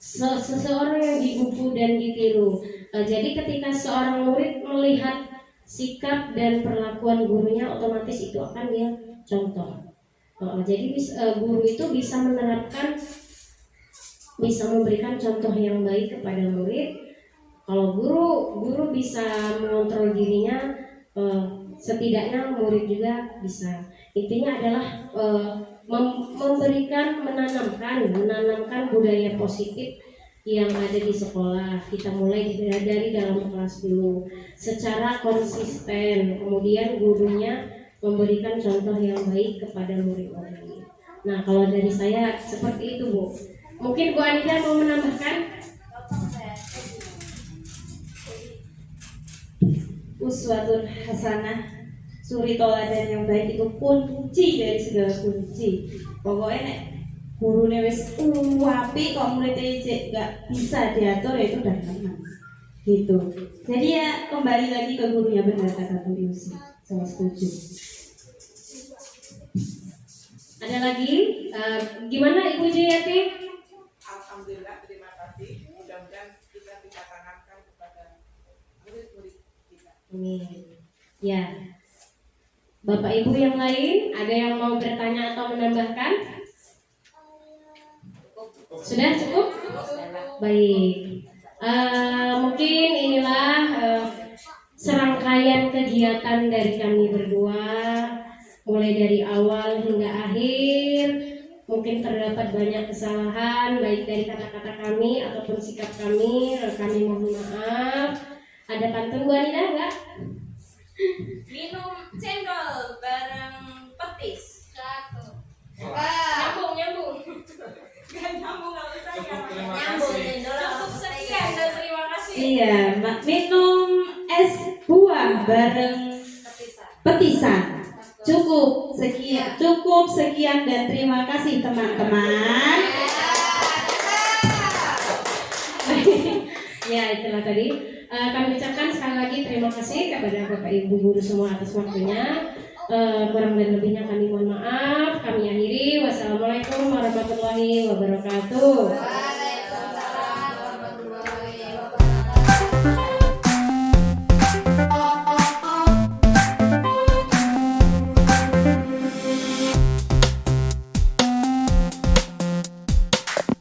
seseorang yang digugu dan ditiru. Jadi ketika seorang murid melihat sikap dan perlakuan gurunya, otomatis itu akan dia contoh. Jadi guru itu bisa menerapkan, bisa memberikan contoh yang baik kepada murid. Kalau guru bisa mengontrol dirinya, setidaknya murid juga bisa. Intinya adalah menanamkan budaya positif yang ada di sekolah. Kita mulai dari dalam kelas dulu secara konsisten, kemudian gurunya memberikan contoh yang baik kepada murid-murid. Nah, kalau dari saya seperti itu, Bu. Mungkin Bu Anida mau menambahkan? Uswatun hasanah, suri toladan yang baik itu kunci dari segala kunci. Pokoknya nek gurune wis apik kok muridnya gak bisa diatur, ya itu udah teman gitu. Jadi ya kembali lagi ke gurunya, benar kata Bu Yusi, saya setuju. Ada lagi? Gimana Ibu Jayati? Alhamdulillah, terima kasih. Mudah-mudahan kita bisa tanamkan kepada murid-murid kita. Amin. Ya. Bapak Ibu yang lain, ada yang mau bertanya atau menambahkan? Sudah cukup? Baik. Mungkin inilah serangkaian kegiatan dari kami berdua, mulai dari awal hingga akhir. Mungkin terdapat banyak kesalahan, baik dari kata-kata kami ataupun sikap kami. Kami mohon maaf. Ada pantun Bu Anida enggak? Minum cendol bareng petis. Nyambung. Gak nyambung kalau saya. Terima kasih. Cukup sekian dan terima kasih. Iya, minum es buah bareng petisan. Cukup sekian dan terima kasih teman-teman. Ya, itulah tadi. Kami ucapkan sekali lagi terima kasih kepada Bapak Ibu guru semua atas waktunya. Kurang dan lebihnya kami mohon maaf. Kami akhiri. Wassalamualaikum warahmatullahi wabarakatuh.